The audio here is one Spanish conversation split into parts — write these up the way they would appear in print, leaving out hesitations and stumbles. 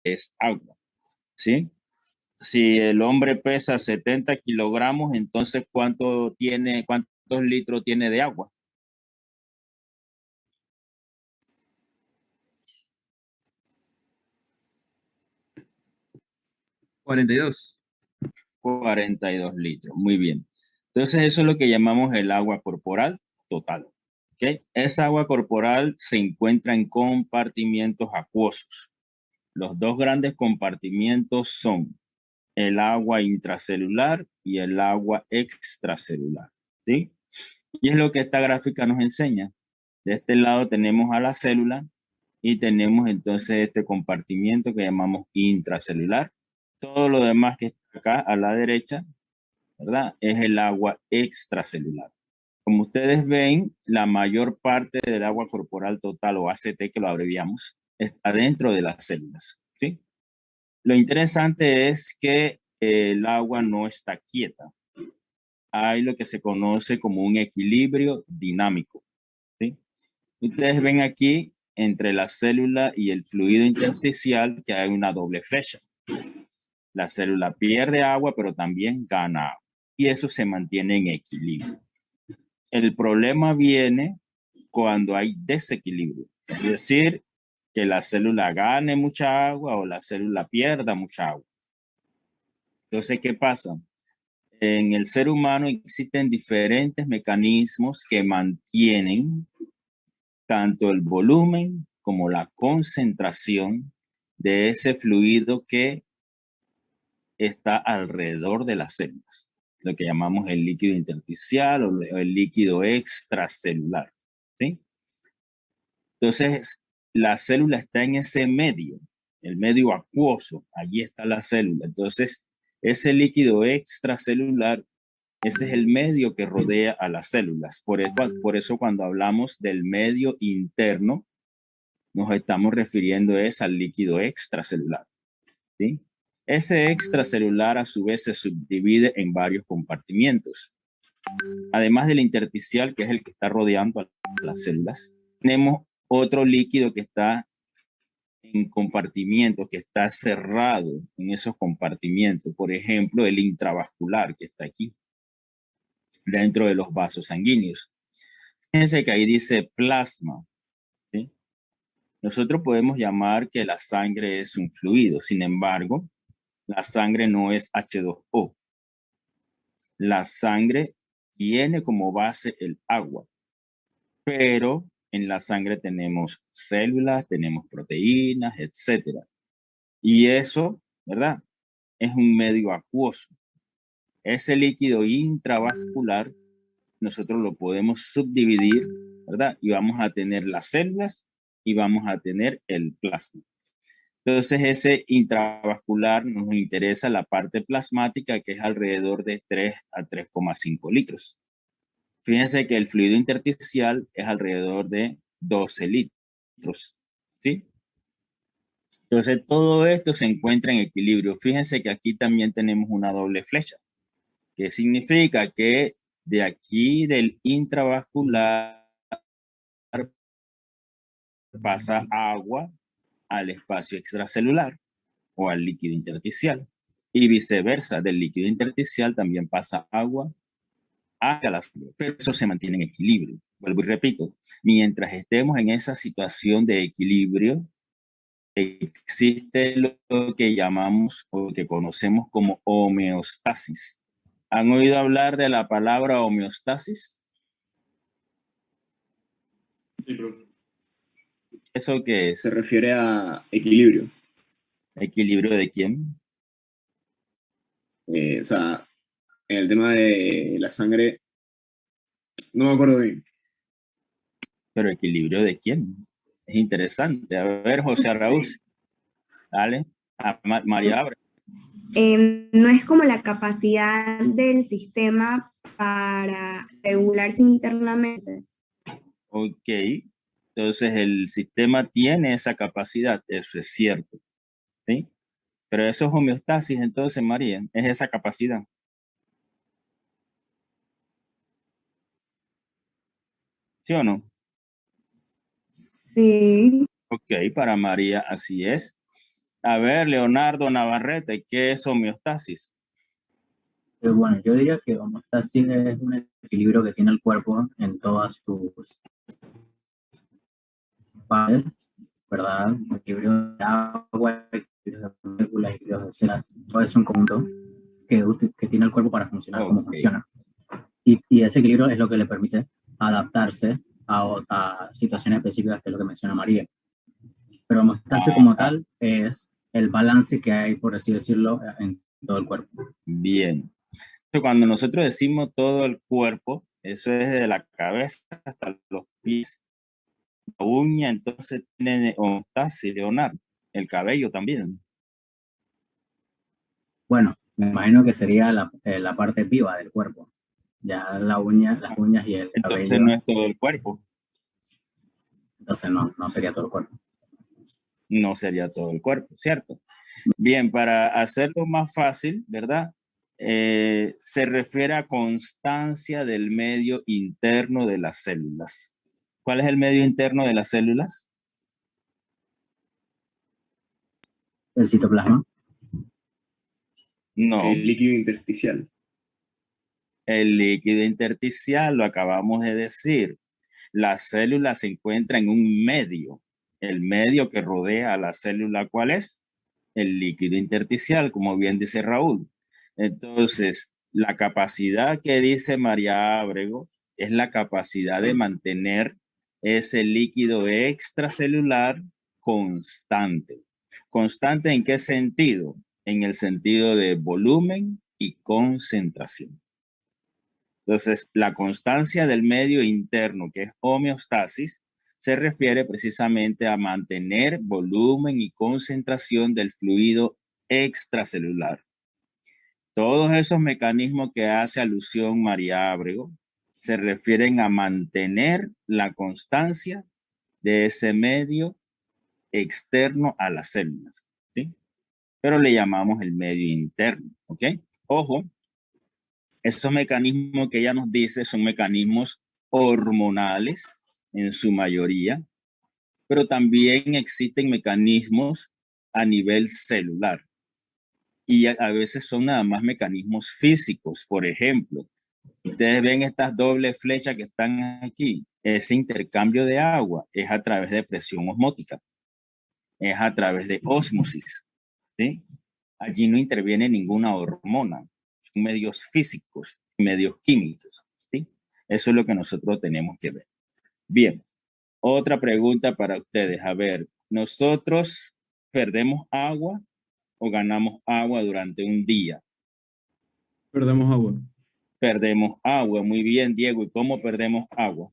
es agua, ¿sí? Si el hombre pesa 70 kilogramos, entonces ¿cuántos litros tiene de agua? 42. 42 litros, muy bien. Entonces eso es lo que llamamos el agua corporal total, ¿ok? Esa agua corporal se encuentra en compartimientos acuosos. Los dos grandes compartimientos son el agua intracelular y el agua extracelular, ¿sí? Y es lo que esta gráfica nos enseña. De este lado tenemos a la célula y tenemos entonces este compartimiento que llamamos intracelular. Todo lo demás que está acá a la derecha, ¿verdad? Es el agua extracelular. Como ustedes ven, la mayor parte del agua corporal total o ACT que lo abreviamos está dentro de las células, ¿sí? Lo interesante es que el agua no está quieta. Hay lo que se conoce como un equilibrio dinámico, ¿sí? Ustedes ven aquí entre la célula y el fluido intersticial que hay una doble flecha. La célula pierde agua, pero también gana agua. Y eso se mantiene en equilibrio. El problema viene cuando hay desequilibrio. Es decir, que la célula gane mucha agua o la célula pierda mucha agua. Entonces, ¿qué pasa? En el ser humano existen diferentes mecanismos que mantienen tanto el volumen como la concentración de ese fluido que está alrededor de las células, lo que llamamos el líquido intersticial o el líquido extracelular, ¿sí? Entonces, la célula está en ese medio, el medio acuoso, allí está la célula. Entonces, ese líquido extracelular, ese es el medio que rodea a las células. Por eso cuando hablamos del medio interno, nos estamos refiriendo al líquido extracelular, ¿sí? Ese extracelular a su vez se subdivide en varios compartimientos. Además del intersticial, que es el que está rodeando a las células, tenemos otro líquido que está en compartimientos, que está cerrado en esos compartimientos. Por ejemplo, el intravascular, que está aquí, dentro de los vasos sanguíneos. Fíjense que ahí dice plasma, ¿sí? Nosotros podemos llamar que la sangre es un fluido, sin embargo, la sangre no es H2O. La sangre tiene como base el agua, pero en la sangre tenemos células, tenemos proteínas, etcétera. Y eso, ¿verdad? Es un medio acuoso. Ese líquido intravascular nosotros lo podemos subdividir, ¿verdad? Y vamos a tener las células y vamos a tener el plasma. Entonces, ese intravascular nos interesa la parte plasmática, que es alrededor de 3 a 3,5 litros. Fíjense que el fluido intersticial es alrededor de 12 litros, ¿sí? Entonces, todo esto se encuentra en equilibrio. Fíjense que aquí también tenemos una doble flecha, que significa que de aquí del intravascular pasa agua al espacio extracelular o al líquido intersticial. Y viceversa, del líquido intersticial también pasa agua hacia la célula. Pero eso se mantiene en equilibrio. Vuelvo y repito, mientras estemos en esa situación de equilibrio, existe lo que llamamos o que conocemos como homeostasis. ¿Han oído hablar de la palabra homeostasis? Sí, profe. ¿Eso qué Se es? refiere a equilibrio. ¿Equilibrio de quién? O sea, en el tema de la sangre, no me acuerdo bien. ¿Pero equilibrio de quién? Es interesante. A ver, José Raúl, dale. María Abre. No es como la capacidad del sistema para regularse internamente. Ok. Entonces el sistema tiene esa capacidad, eso es cierto. ¿Sí? Pero eso es homeostasis, entonces, María, es esa capacidad. ¿Sí o no? Sí. Ok, para María así es. A ver, Leonardo Navarrete, ¿qué es homeostasis? Bueno, yo diría que homeostasis es un equilibrio que tiene el cuerpo en todas sus partes, ¿verdad? Equilibrio de agua, equilibrio de moléculas, equilibrio de células, todo es un conjunto que tiene el cuerpo para funcionar como Ok, funciona. Y ese equilibrio es lo que le permite adaptarse a situaciones específicas, que es lo que menciona María. Pero homeostasis como tal es el balance que hay, por así decirlo, en todo el cuerpo. bien. Cuando nosotros decimos todo el cuerpo, eso es de la cabeza hasta los pies, la uña, entonces tiene homeostasis, Leonardo, el cabello también. Bueno, me imagino que sería la parte viva del cuerpo. Ya las uñas y el Entonces no cabello, es todo el cuerpo, entonces no sería todo el cuerpo. no sería todo el cuerpo, ¿cierto? Bien, para hacerlo más fácil, ¿verdad? Se refiere a constancia del medio interno de las células. ¿Cuál es el medio interno de las células? El citoplasma, No, El líquido intersticial. el líquido intersticial, lo acabamos de decir. La célula se encuentra en un medio. El medio que rodea a la célula, ¿cuál es? El líquido intersticial, como bien dice Raúl. Entonces, la capacidad que dice María Ábrego es la capacidad de mantener ese líquido extracelular constante. ¿Constante en qué sentido? En el sentido de volumen y concentración. Entonces, la constancia del medio interno, que es homeostasis, se refiere precisamente a mantener volumen y concentración del fluido extracelular. Todos esos mecanismos que hace alusión María Ábrego se refieren a mantener la constancia de ese medio externo a las células, ¿sí? Pero le llamamos el medio interno, ¿ok? Ojo, esos mecanismos que ella nos dice son mecanismos hormonales en su mayoría, pero también existen mecanismos a nivel celular y a veces son nada más mecanismos físicos. Por ejemplo, ustedes ven estas dobles flechas que están aquí. Ese intercambio de agua es a través de presión osmótica, es a través de ósmosis, ¿sí? Allí no interviene ninguna hormona, son medios físicos, medios químicos, ¿sí? Eso es lo que nosotros tenemos que ver. Bien, otra pregunta para ustedes. A ver, ¿nosotros perdemos agua o ganamos agua durante un día? Perdemos agua Perdemos agua, muy bien, Diego. ¿Y cómo perdemos agua?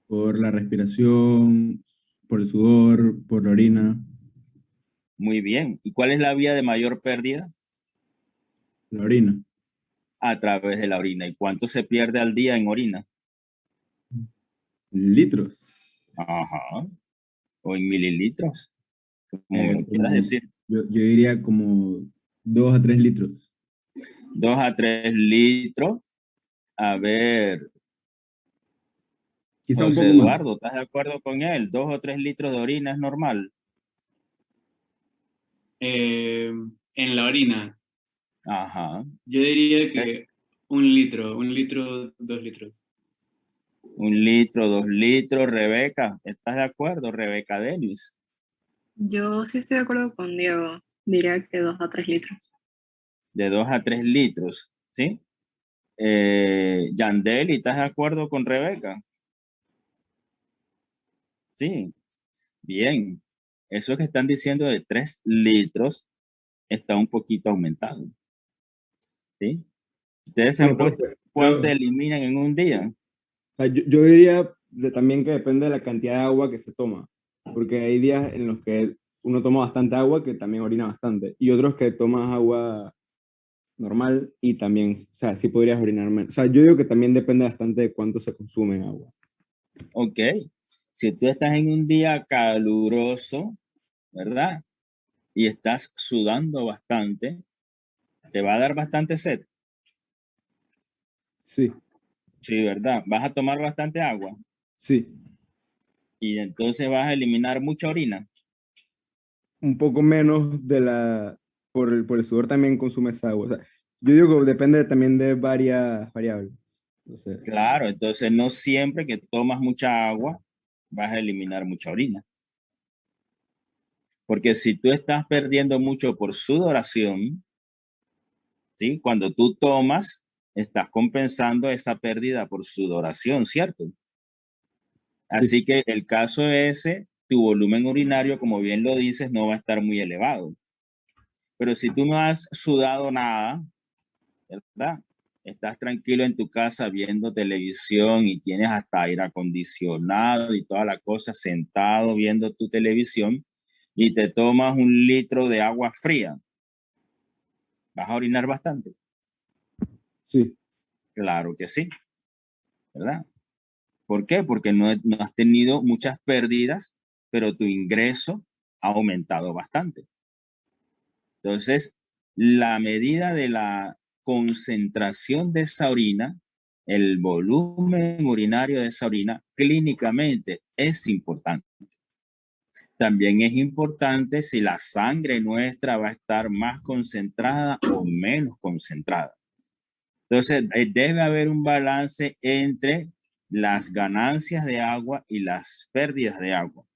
por la respiración, por el sudor, por la orina, Muy bien. ¿Y cuál es la vía de mayor pérdida? la orina. A través de la orina. ¿Y cuánto se pierde al día en orina? Litros. Ajá. O en mililitros, como me lo quieras Como, decir. yo diría como 2 a 3 litros. 2 a 3 litros. A ver, Quizá un José poco más. Eduardo, ¿estás de acuerdo con él? 2 o 3 litros de orina es normal. En la orina, Ajá. yo diría que 1 litro, 2 litros. 1 litro, 2 litros. Rebeca, ¿estás de acuerdo? Rebeca Denis. Yo sí estoy de acuerdo con Diego. Diría que 2 a 3 litros. De 2 a 3 litros, ¿sí? Yandeli, ¿estás de acuerdo con Rebeca? Sí, bien. Eso que están diciendo de 3 litros está un poquito aumentado, ¿sí? Ustedes se han Bueno, puesto cuánto eliminan en un día. o sea, yo diría también que depende de la cantidad de agua que se toma, porque hay días en los que uno toma bastante agua que también orina bastante, y otros que tomas agua normal y también, o sea, sí podrías orinar menos. O sea, yo digo que también depende bastante de cuánto se consume en agua. Ok. Si tú estás en un día caluroso, ¿verdad? Y estás sudando bastante, te va a dar bastante sed. Sí, Sí, ¿verdad? Vas a tomar bastante agua sí, y entonces vas a eliminar mucha orina. un poco menos por el sudor también consume esa agua. O sea, yo digo que depende también de varias variables. Entonces, Claro, entonces no siempre que tomas mucha agua vas a eliminar mucha orina. Porque si tú estás perdiendo mucho por sudoración, ¿sí? Cuando tú tomas, estás compensando esa pérdida por sudoración, ¿cierto? sí, Así que el caso ese, tu volumen urinario, como bien lo dices, no va a estar muy elevado. Pero si tú no has sudado nada, ¿verdad? Estás tranquilo en tu casa viendo televisión y tienes hasta aire acondicionado y toda la cosa, sentado viendo tu televisión y te tomas 1 litro de agua fría, vas a orinar bastante. sí, Claro que sí, ¿verdad? ¿Por qué? Porque no has tenido muchas pérdidas, pero tu ingreso ha aumentado bastante. Entonces, la medida de la concentración de esa orina, el volumen urinario de esa orina, clínicamente es importante. También es importante si la sangre nuestra va a estar más concentrada o menos concentrada. Entonces, debe haber un balance entre las ganancias de agua y las pérdidas de agua.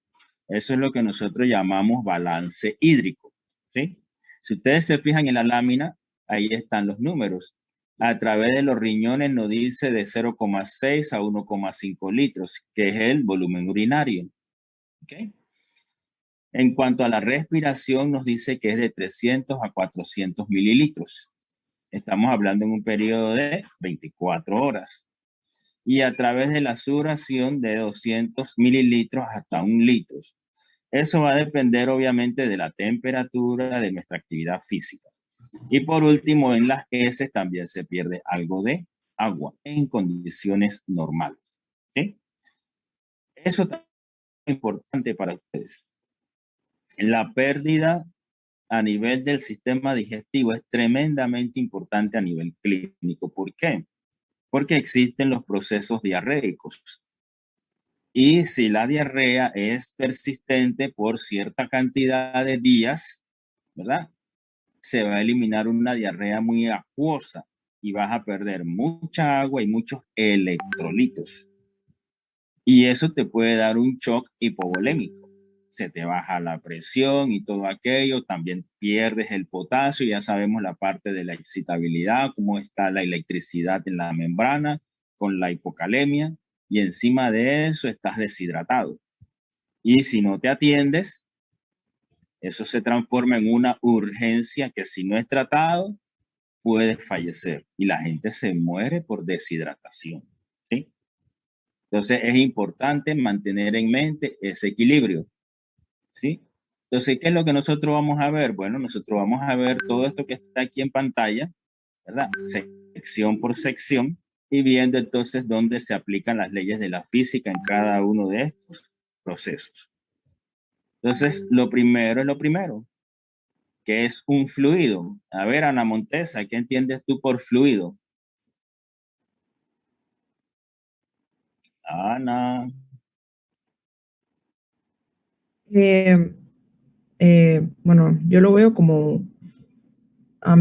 Eso es lo que nosotros llamamos balance hídrico, ¿sí? Si ustedes se fijan en la lámina, ahí están los números. A través de los riñones nos dice de 0,6 a 1,5 litros, que es el volumen urinario, ¿ok? En cuanto a la respiración, nos dice que es de 300 a 400 mililitros. Estamos hablando en un periodo de 24 horas. Y a través de la sudoración de 200 mililitros hasta 1 litro. Eso va a depender obviamente de la temperatura de nuestra actividad física. Y por último, en las heces también se pierde algo de agua en condiciones normales. ¿Sí? Eso es importante para ustedes. La pérdida a nivel del sistema digestivo es tremendamente importante a nivel clínico. ¿Por qué? Porque existen los procesos diarreicos. Y si la diarrea es persistente por cierta cantidad de días, ¿verdad? Se va a eliminar una diarrea muy acuosa y vas a perder mucha agua y muchos electrolitos. Y eso te puede dar un shock hipovolémico. Se te baja la presión y todo aquello, también pierdes el potasio, ya sabemos la parte de la excitabilidad, cómo está la electricidad en la membrana con la hipocalemia, y encima de eso estás deshidratado. Y si no te atiendes, eso se transforma en una urgencia que si no es tratado, puedes fallecer y la gente se muere por deshidratación, ¿sí? Entonces es importante mantener en mente ese equilibrio, ¿sí? Entonces, ¿qué es lo que nosotros vamos a ver? Bueno, nosotros vamos a ver todo esto que está aquí en pantalla, ¿verdad? Sección por sección y viendo entonces dónde se aplican las leyes de la física en cada uno de estos procesos. Entonces, lo primero es lo primero, que es un fluido. A ver, Ana Montesa, ¿qué entiendes tú por fluido? Ana, Eh, bueno, yo lo veo como,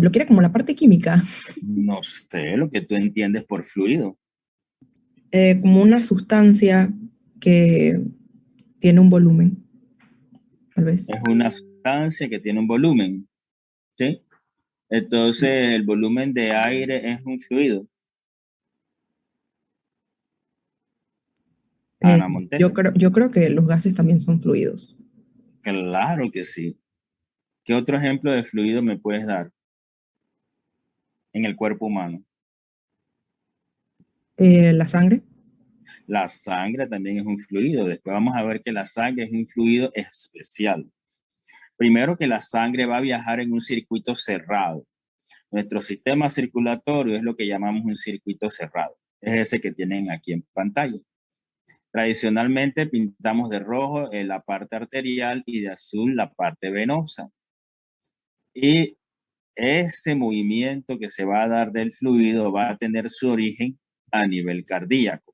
lo quiere como la parte química, no sé lo que tú entiendes por fluido. como una sustancia que tiene un volumen, tal vez. Es una sustancia que tiene un volumen, ¿sí? Entonces, el volumen de aire es un fluido. Ana Montesa, Yo creo que los gases también son fluidos. claro que sí. ¿Qué otro ejemplo de fluido me puedes dar en el cuerpo humano? La sangre, La sangre también es un fluido. Después vamos a ver que la sangre es un fluido especial. Primero que la sangre va a viajar en un circuito cerrado. Nuestro sistema circulatorio es lo que llamamos un circuito cerrado. Es ese que tienen aquí en pantalla. Tradicionalmente pintamos de rojo en la parte arterial y de azul la parte venosa. Y ese movimiento que se va a dar del fluido va a tener su origen a nivel cardíaco.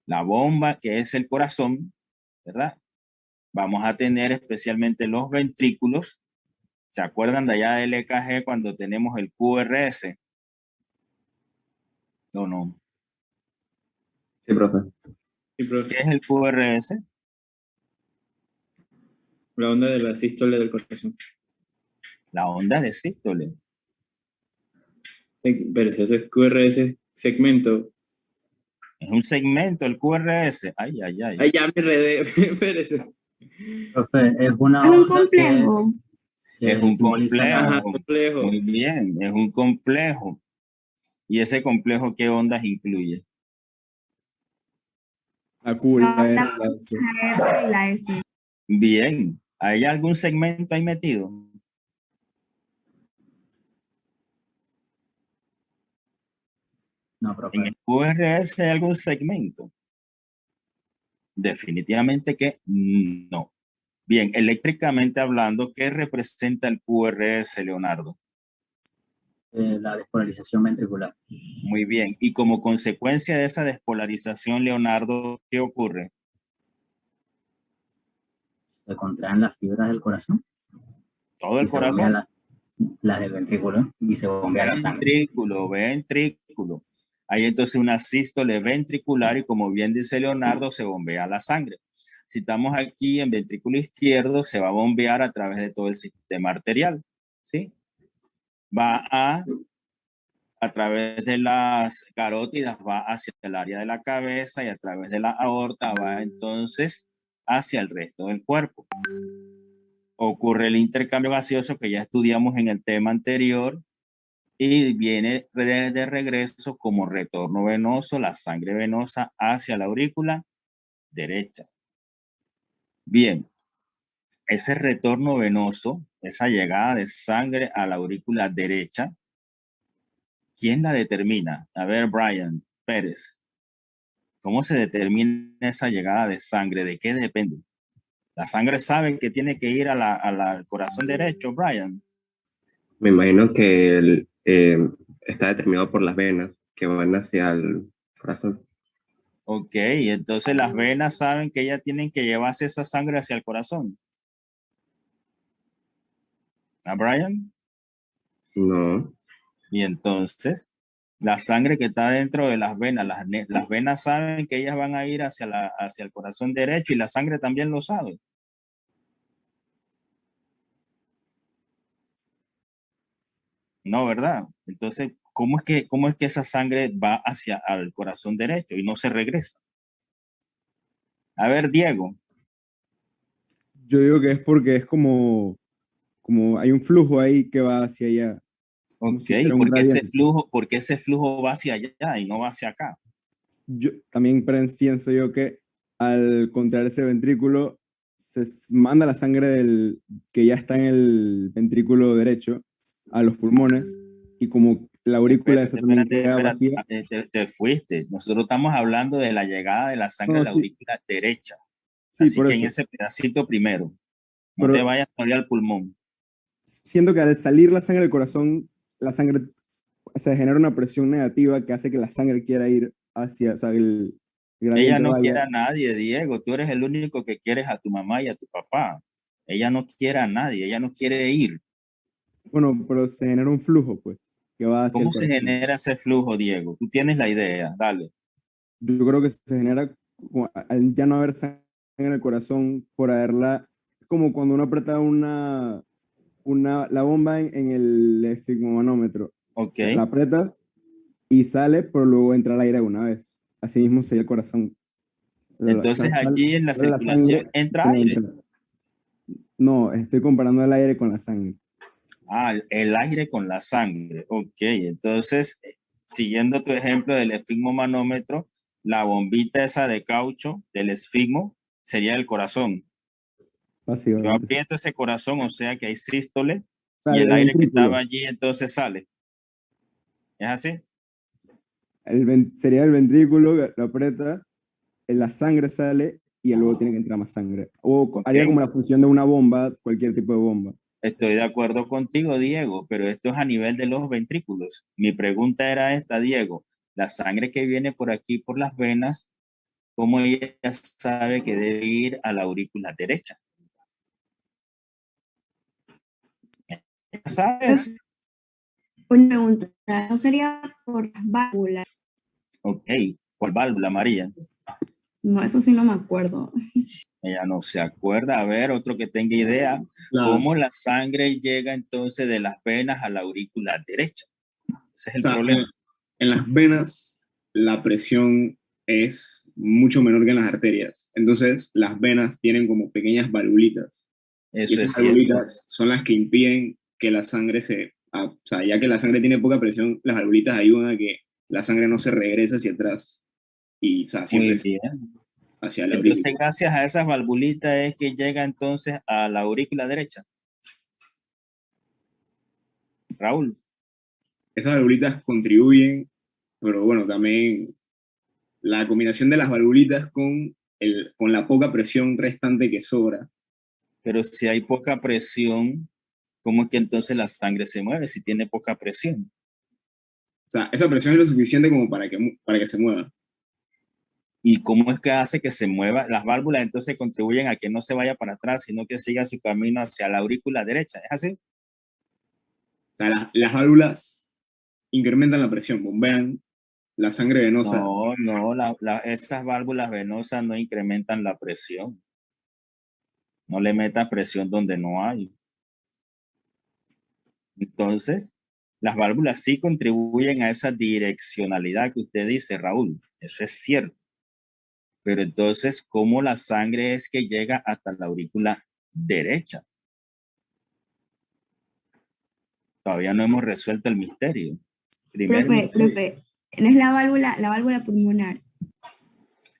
La bomba, que es el corazón, ¿verdad? vamos a tener especialmente los ventrículos. ¿Se acuerdan de allá del EKG cuando tenemos el QRS? ¿O no? Sí, profe. Sí, profe. ¿Qué es el QRS? La onda de la sístole del corazón. La onda de sístole. Pero si ese QRS segmento. Es un segmento, el QRS. Ay, ay, ay. Ay, ya me enredé. Espérese. Profe, es una Es un onda complejo. que Es un simboliza la- Ajá, complejo. complejo. Muy bien, es un complejo. ¿Y ese complejo qué ondas incluye? La Q, la R, La la S. R y la S. Bien. ¿Hay algún segmento ahí metido? No, En profe. el QRS hay algún segmento. Definitivamente que no. Bien, eléctricamente hablando, ¿qué representa el QRS, Leonardo? La despolarización ventricular. Muy bien. Y como consecuencia de esa despolarización, Leonardo, ¿qué ocurre? Se contraen las fibras del corazón Todo y el se bombea corazón. las del ventrículo y se bombea la sangre. Ventrículo, ventrículo. Hay entonces una sístole ventricular y como bien dice Leonardo, se bombea la sangre. Si estamos aquí en ventrículo izquierdo, se va a bombear a través de todo el sistema arterial, ¿sí? Va a través de las carótidas, va hacia el área de la cabeza y a través de la aorta va entonces hacia el resto del cuerpo. Ocurre el intercambio gaseoso que ya estudiamos en el tema anterior y viene de regreso como retorno venoso, la sangre venosa hacia la aurícula derecha. Bien, ese retorno venoso, esa llegada de sangre a la aurícula derecha, ¿quién la determina? A ver, Brian Pérez, ¿cómo se determina esa llegada de sangre? ¿De qué depende? ¿La sangre sabe que tiene que ir al corazón derecho, Brian? Me imagino que está determinado por las venas que van hacia el corazón. Ok, entonces las venas saben que ellas tienen que llevarse esa sangre hacia el corazón. ¿A Brian? No. Y entonces, la sangre que está dentro de las venas, las venas saben que ellas van a ir hacia el corazón derecho y la sangre también lo sabe. No, ¿verdad? Entonces, cómo es que esa sangre va hacia el corazón derecho y no se regresa? A ver, Diego. Yo digo que es porque es como hay un flujo ahí que va hacia allá. Como Ok, si fuera un gradiente. ¿por qué ese flujo va hacia allá y no va hacia acá? Yo también pienso yo que al contraer ese ventrículo manda la sangre que ya está en el ventrículo derecho a los pulmones y como la aurícula esa también queda vacía. Te fuiste. Nosotros estamos hablando de la llegada de la sangre a No, la sí, aurícula derecha. sí, Así por que en eso. ese pedacito primero, no te Pero vayas todavía al pulmón. siento que al salir la sangre del corazón, la sangre se genera una presión negativa que hace que la sangre quiera ir hacia, o sea, el Ella gradiente no quiere vaya. a nadie, Diego. Tú eres el único que quieres a tu mamá y a tu papá. Ella no quiere a nadie, ella no quiere ir. Bueno, pero se genera un flujo, pues, que va hacia el ¿Cómo se corazón. genera ese flujo, Diego? Tú tienes la idea, dale. Yo creo que se genera al ya no haber sangre en el corazón por haberla, es como cuando uno aprieta la bomba en el esfigmomanómetro. Ok. La aprieta y sale, pero luego entra el aire de una vez. Así mismo sería el corazón. Entonces allí en la Sale la circulación sangre, entra pero aire. entra. No, estoy comparando el aire con la sangre. Ah, el aire con la sangre. Ok, entonces, siguiendo tu ejemplo del esfigmomanómetro, la bombita esa de caucho del esfigmo sería el corazón. Yo Básicamente. aprieto ese corazón, o sea que hay sístole, y Sale el el aire que estaba ventrículo. allí entonces sale. ¿Es así? Sería el ventrículo, lo aprieta, la sangre sale y luego tiene que entrar más sangre. O Ok, haría como la función de una bomba, cualquier tipo de bomba. estoy de acuerdo contigo, Diego, pero esto es a nivel de los ventrículos. Mi pregunta era esta, Diego. La sangre que viene por aquí, por las venas, ¿cómo ella sabe que debe ir a la aurícula derecha? ¿Sabes? Una pregunta, ¿no sería por las válvulas? Ok, ¿cuál válvula, María? No, eso sí no me acuerdo. Ella no se acuerda. A ver, otro que tenga idea. ¿Cómo la sangre llega entonces de las venas a la aurícula derecha? Ese es el problema. En las venas, la presión es mucho menor que en las arterias. Entonces, las venas tienen como pequeñas valvulitas. Y Eso esas es cierto. valvulitas son las que impiden que la sangre o sea, ya que la sangre tiene poca presión, las valvulitas ayudan a que la sangre no se regrese hacia atrás. Y, o sea, siempre Muy es bien. hacia la Entonces, aurícula. gracias a esas valvulitas es que llega entonces a la aurícula derecha. Raúl, Esas valvulitas contribuyen, pero bueno, también la combinación de las valvulitas con la poca presión restante que sobra. pero si hay poca presión, ¿cómo es que entonces la sangre se mueve si tiene poca presión? O sea, esa presión es lo suficiente como para que se mueva. ¿Y cómo es que hace que se mueva? Las válvulas entonces contribuyen a que no se vaya para atrás, sino que siga su camino hacia la aurícula derecha. ¿Es así? O sea, las válvulas incrementan la presión, bombean la sangre venosa. No, estas válvulas venosas no incrementan la presión. No le metas presión donde no hay. Entonces, las válvulas sí contribuyen a esa direccionalidad que usted dice, Raúl. Eso es cierto. Pero entonces, ¿cómo la sangre es que llega hasta la aurícula derecha? Todavía no hemos resuelto el misterio. Primer misterio. Profe, no es la válvula pulmonar.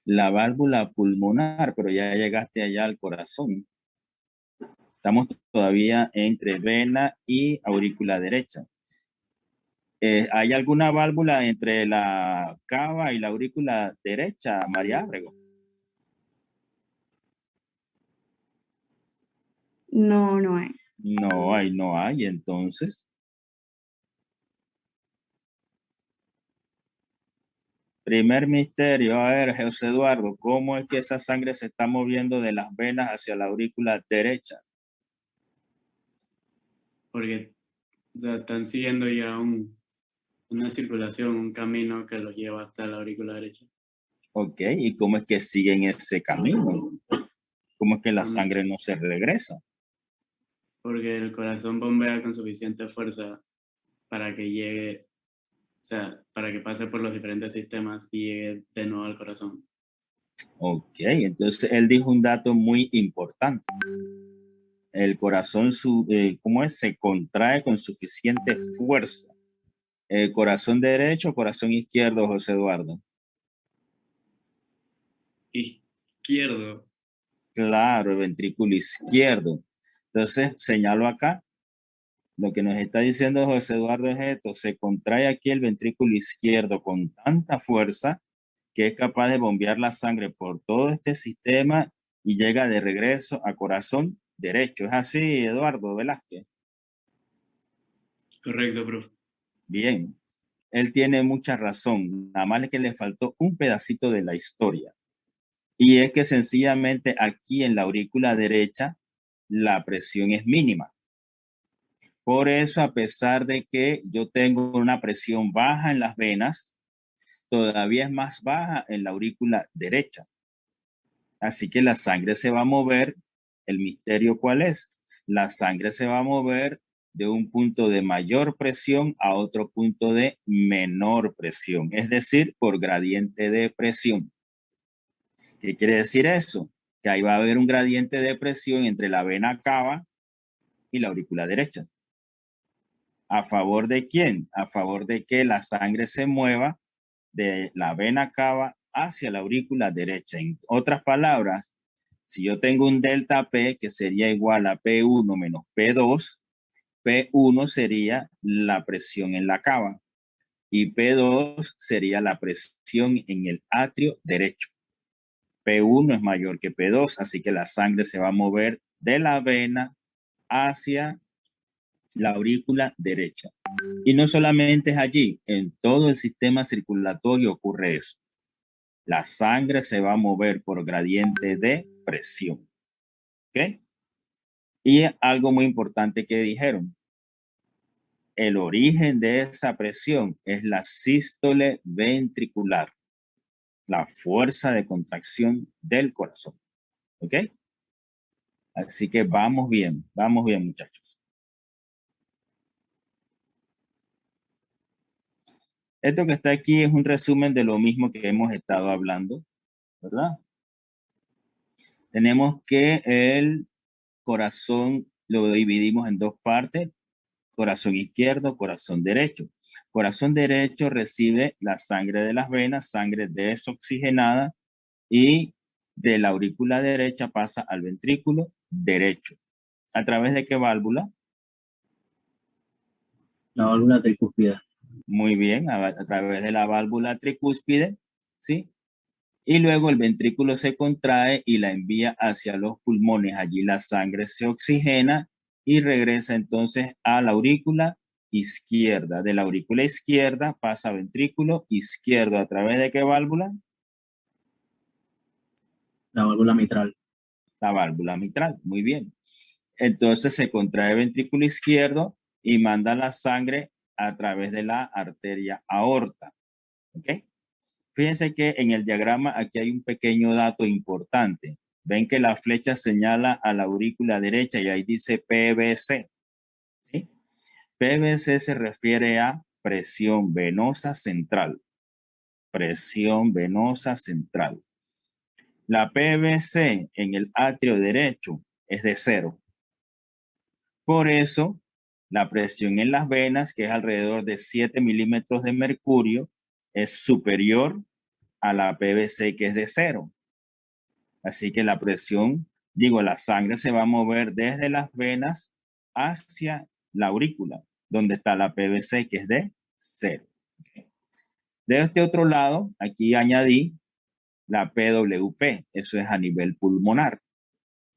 La válvula pulmonar, pero ya llegaste allá al corazón. Estamos todavía entre vena y aurícula derecha. ¿Hay alguna válvula entre la cava y la aurícula derecha, María Ábrego? No, no hay. No hay, entonces. Primer misterio, a ver, José Eduardo, ¿cómo es que esa sangre se está moviendo de las venas hacia la aurícula derecha? Porque, o sea, están siguiendo ya una circulación, un camino que los lleva hasta la aurícula derecha. Ok, ¿y cómo es que siguen ese camino? ¿Cómo es que la sangre no se regresa? Porque el corazón bombea con suficiente fuerza para que llegue, o sea, para que pase por los diferentes sistemas y llegue de nuevo al corazón. Ok, entonces él dijo un dato muy importante. El corazón, ¿cómo es? Se contrae con suficiente fuerza. ¿Corazón derecho o corazón izquierdo, José Eduardo? Izquierdo. Claro, el ventrículo izquierdo. Entonces, señalo acá. Lo que nos está diciendo José Eduardo es esto: se contrae aquí el ventrículo izquierdo con tanta fuerza que es capaz de bombear la sangre por todo este sistema y llega de regreso a corazón derecho. ¿Es así, Eduardo Velázquez? Correcto, profe. Bien, él tiene mucha razón, nada más es que le faltó un pedacito de la historia. Y es que sencillamente aquí en la aurícula derecha la presión es mínima. Por eso, a pesar de que yo tengo una presión baja en las venas, todavía es más baja en la aurícula derecha. Así que la sangre se va a mover. ¿El misterio cuál es? La sangre se va a mover de un punto de mayor presión a otro punto de menor presión, es decir, por gradiente de presión. ¿Qué quiere decir eso? Que ahí va a haber un gradiente de presión entre la vena cava y la aurícula derecha. ¿A favor de quién? A favor de que la sangre se mueva de la vena cava hacia la aurícula derecha. En otras palabras, si yo tengo un delta P que sería igual a P1 menos P2, P1 sería la presión en la cava y P2 sería la presión en el atrio derecho. P1 es mayor que P2, así que la sangre se va a mover de la vena hacia la aurícula derecha. Y no solamente es allí, en todo el sistema circulatorio ocurre eso. La sangre se va a mover por gradiente de presión. ¿Ok? Y algo muy importante que dijeron, el origen de esa presión es la sístole ventricular, la fuerza de contracción del corazón. ¿Ok? Así que vamos bien, muchachos. Esto que está aquí es un resumen de lo mismo que hemos estado hablando, ¿verdad? Tenemos que el corazón lo dividimos en dos partes, corazón izquierdo, corazón derecho. Corazón derecho recibe la sangre de las venas, sangre desoxigenada, y de la aurícula derecha pasa al ventrículo derecho. ¿A través de qué válvula? La válvula tricúspide. Muy bien, a través de la válvula tricúspide, ¿sí? Y luego el ventrículo se contrae y la envía hacia los pulmones. Allí la sangre se oxigena y regresa entonces a la aurícula izquierda. De la aurícula izquierda pasa a ventrículo izquierdo. ¿A través de qué válvula? La válvula mitral. La válvula mitral, muy bien. Entonces se contrae el ventrículo izquierdo y manda la sangre a través de la arteria aorta. ¿Ok? Fíjense que en el diagrama aquí hay un pequeño dato importante. Ven que la flecha señala a la aurícula derecha y ahí dice PVC. ¿Sí? PVC se refiere a presión venosa central. Presión venosa central. La PVC en el atrio derecho es de 0. Por eso, la presión en las venas, que es alrededor de 7 milímetros de mercurio, es superior a la PVC, que es de 0. Así que la presión, la sangre se va a mover desde las venas hacia la aurícula, donde está la PVC, que es de 0. De este otro lado, aquí añadí la PWP, eso es a nivel pulmonar.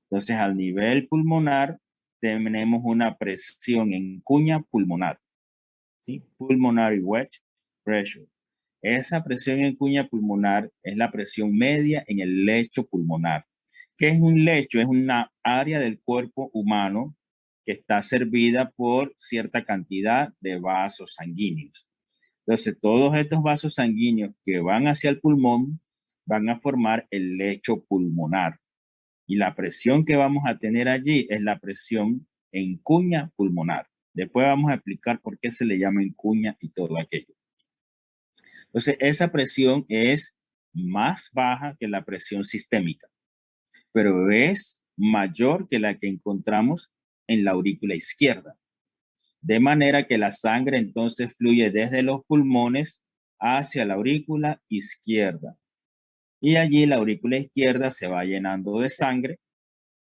Entonces, al nivel pulmonar, tenemos una presión en cuña pulmonar, ¿sí? Pulmonary wedge pressure. Esa presión en cuña pulmonar es la presión media en el lecho pulmonar. ¿Qué es un lecho? Es una área del cuerpo humano que está servida por cierta cantidad de vasos sanguíneos. Entonces, todos estos vasos sanguíneos que van hacia el pulmón van a formar el lecho pulmonar. Y la presión que vamos a tener allí es la presión en cuña pulmonar. Después vamos a explicar por qué se le llama en cuña y todo aquello. Entonces, esa presión es más baja que la presión sistémica, pero es mayor que la que encontramos en la aurícula izquierda. De manera que la sangre entonces fluye desde los pulmones hacia la aurícula izquierda. Y allí la aurícula izquierda se va llenando de sangre,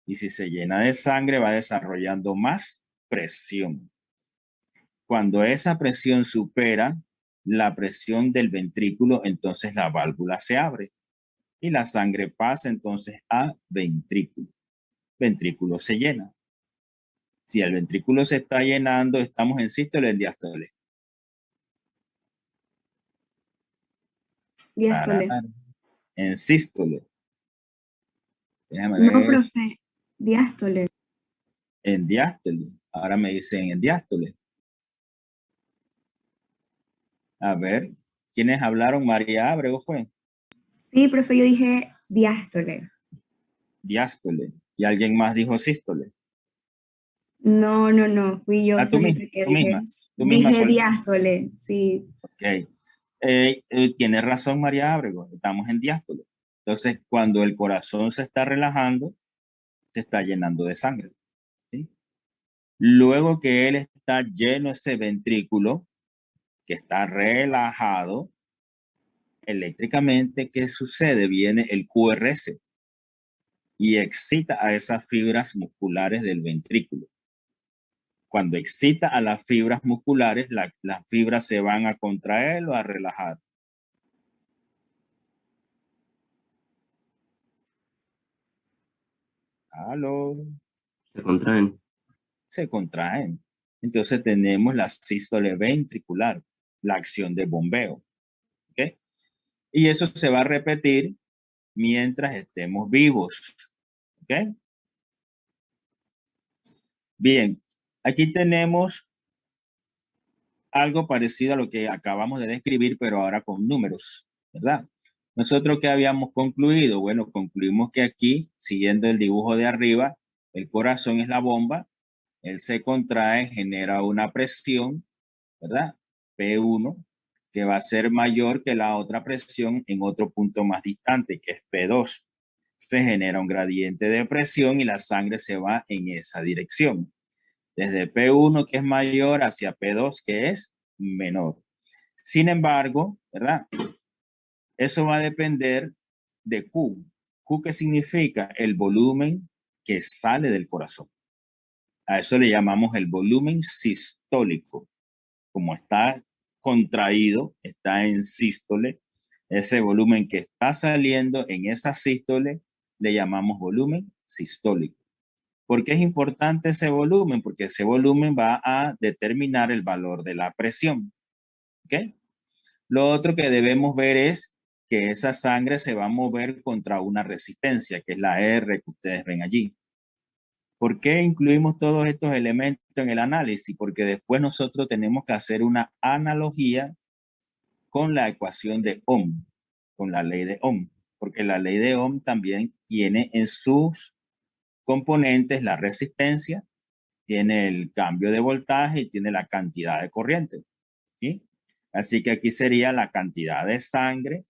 y si se llena de sangre va desarrollando más presión. Cuando esa presión supera la presión del ventrículo, entonces la válvula se abre y la sangre pasa entonces a ventrículo. Ventrículo se llena. Si el ventrículo se está llenando, estamos en sístole o en diástole. Diástole. En sístole. Déjame No, ver. profe, diástole. En diástole. Ahora me dicen en diástole. A ver, ¿quiénes hablaron? María Ábrego fue. Sí, profe, yo dije diástole. Diástole. ¿Y alguien más dijo sístole? No, fui yo Tú solita misma, que tú misma. Tú misma dije solita. diástole, sí. Ok. Tiene razón María Ábrego, estamos en diástole. Entonces, cuando el corazón se está relajando, se está llenando de sangre. ¿Sí? Luego que él está lleno ese ventrículo, que está relajado, eléctricamente, ¿qué sucede? Viene el QRS y excita a esas fibras musculares del ventrículo. Cuando excita a las fibras musculares, las fibras se van a contraer o a relajar. ¿Aló? Se contraen. Se contraen. Entonces tenemos la sístole ventricular, la acción de bombeo. ¿Ok? Y eso se va a repetir mientras estemos vivos. ¿Ok? Bien, aquí tenemos algo parecido a lo que acabamos de describir, pero ahora con números, ¿verdad? ¿Nosotros qué habíamos concluido? Bueno, concluimos que aquí, siguiendo el dibujo de arriba, el corazón es la bomba, él se contrae, genera una presión, ¿verdad? P1, que va a ser mayor que la otra presión en otro punto más distante, que es P2. Se genera un gradiente de presión y la sangre se va en esa dirección. Desde P1, que es mayor, hacia P2, que es menor. Sin embargo, ¿verdad? Eso va a depender de Q. ¿Q qué significa? El volumen que sale del corazón. A eso le llamamos el volumen sistólico. Como está contraído, está en sístole, ese volumen que está saliendo en esa sístole le llamamos volumen sistólico. ¿Por qué es importante ese volumen? Porque ese volumen va a determinar el valor de la presión. ¿Ok? Lo otro que debemos ver es que esa sangre se va a mover contra una resistencia, que es la R que ustedes ven allí. ¿Por qué incluimos todos estos elementos en el análisis? Porque después nosotros tenemos que hacer una analogía con la ecuación de Ohm, con la ley de Ohm, porque la ley de Ohm también tiene en sus componentes la resistencia, tiene el cambio de voltaje y tiene la cantidad de corriente, ¿sí? Así que aquí sería la cantidad de sangre,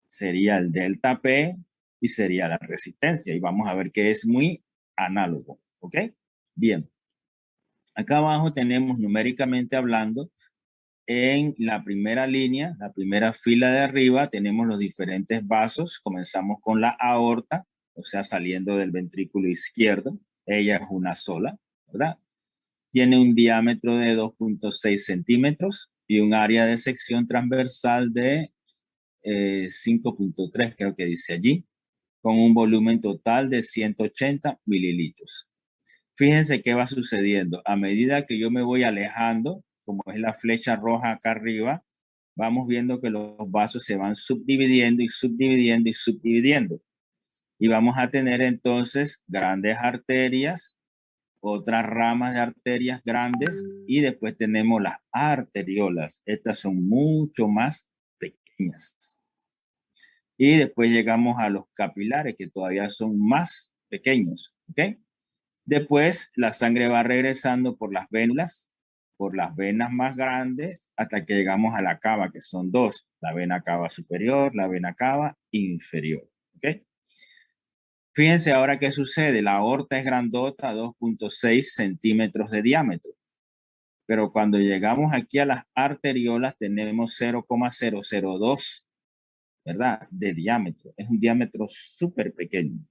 sería el delta P y sería la resistencia. Y vamos a ver que es muy análogo, ¿ok? Bien. Acá abajo tenemos numéricamente hablando, en la primera línea, la primera fila de arriba, tenemos los diferentes vasos. Comenzamos con la aorta, o sea, saliendo del ventrículo izquierdo. Ella es una sola, ¿verdad? Tiene un diámetro de 2.6 centímetros y un área de sección transversal de 5.3, creo que dice allí, con un volumen total de 180 mililitros. Fíjense qué va sucediendo. A medida que yo me voy alejando, como es la flecha roja acá arriba, vamos viendo que los vasos se van subdividiendo y subdividiendo y subdividiendo. Y vamos a tener entonces grandes arterias, otras ramas de arterias grandes y después tenemos las arteriolas. Estas son mucho más pequeñas. Y después llegamos a los capilares, que todavía son más pequeños, ¿ok? Después la sangre va regresando por las vénulas, por las venas más grandes, hasta que llegamos a la cava, que son dos, la vena cava superior, la vena cava inferior, ¿ok? Fíjense ahora qué sucede, la aorta es grandota, 2.6 centímetros de diámetro, pero cuando llegamos aquí a las arteriolas tenemos 0,002, ¿verdad? De diámetro, es un diámetro súper pequeño.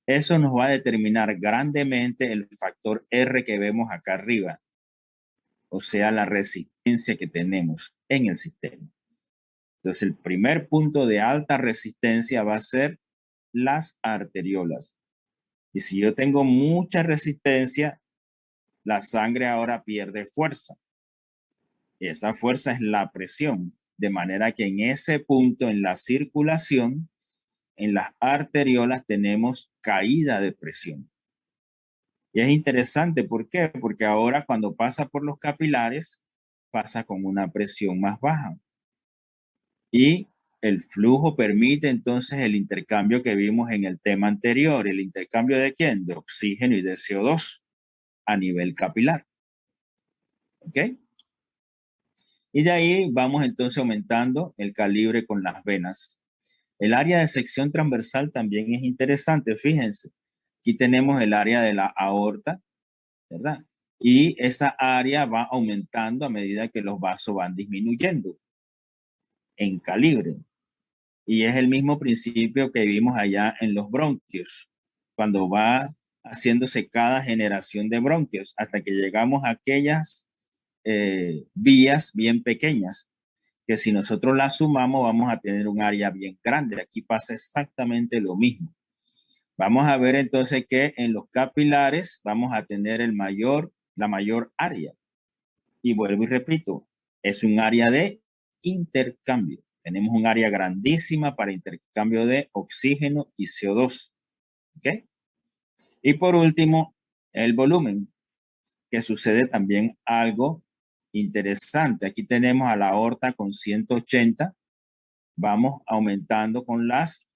Eso nos va a determinar grandemente el factor R que vemos acá arriba, o sea, la resistencia que tenemos en el sistema. Entonces, el primer punto de alta resistencia va a ser las arteriolas. Y si yo tengo mucha resistencia, la sangre ahora pierde fuerza. Y esa fuerza es la presión, de manera que en ese punto, en la circulación, en las arteriolas tenemos caída de presión. Y es interesante, ¿por qué? Porque ahora cuando pasa por los capilares, pasa con una presión más baja. Y el flujo permite entonces el intercambio que vimos en el tema anterior. ¿El intercambio de quién? De oxígeno y de CO2 a nivel capilar. ¿Ok? Y de ahí vamos entonces aumentando el calibre con las venas. El área de sección transversal también es interesante, fíjense. Aquí tenemos el área de la aorta, ¿verdad? Y esa área va aumentando a medida que los vasos van disminuyendo en calibre. Y es el mismo principio que vimos allá en los bronquios, cuando va haciéndose cada generación de bronquios hasta que llegamos a aquellas vías bien pequeñas, que si nosotros las sumamos vamos a tener un área bien grande. Aquí pasa exactamente lo mismo. Vamos a ver entonces que en los capilares vamos a tener la mayor área. Y vuelvo y repito, es un área de intercambio. Tenemos un área grandísima para intercambio de oxígeno y CO2. ¿Ok? Y por último, el volumen, que sucede también algo Interesante. Aquí tenemos a la aorta con 180. Vamos aumentando con las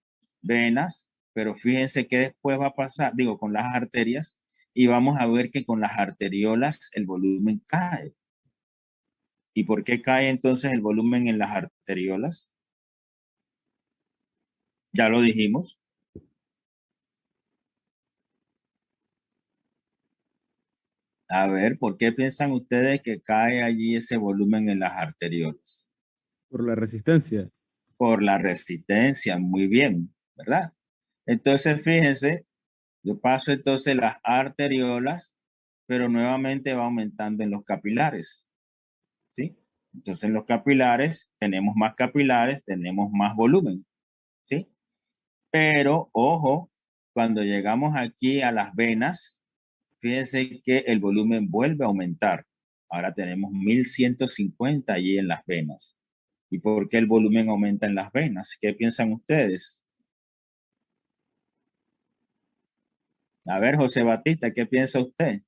venas, pero fíjense que después va a pasar, digo, con las arterias, y vamos a ver que con las arteriolas el volumen cae. ¿Y por qué cae entonces el volumen en las arteriolas? Ya lo dijimos. A ver, ¿por qué piensan ustedes que cae allí ese volumen en las arteriolas? Por la resistencia. Por la resistencia, muy bien, ¿verdad? Entonces, fíjense, yo paso entonces las arteriolas, pero nuevamente va aumentando en los capilares, ¿sí? Entonces, en los capilares tenemos más volumen, ¿sí? Pero, ojo, cuando llegamos aquí a las venas, fíjense que el volumen vuelve a aumentar. Ahora tenemos 1150 allí en las venas. ¿Y por qué el volumen aumenta en las venas? ¿Qué piensan ustedes? A ver, José Batista, ¿qué piensa usted?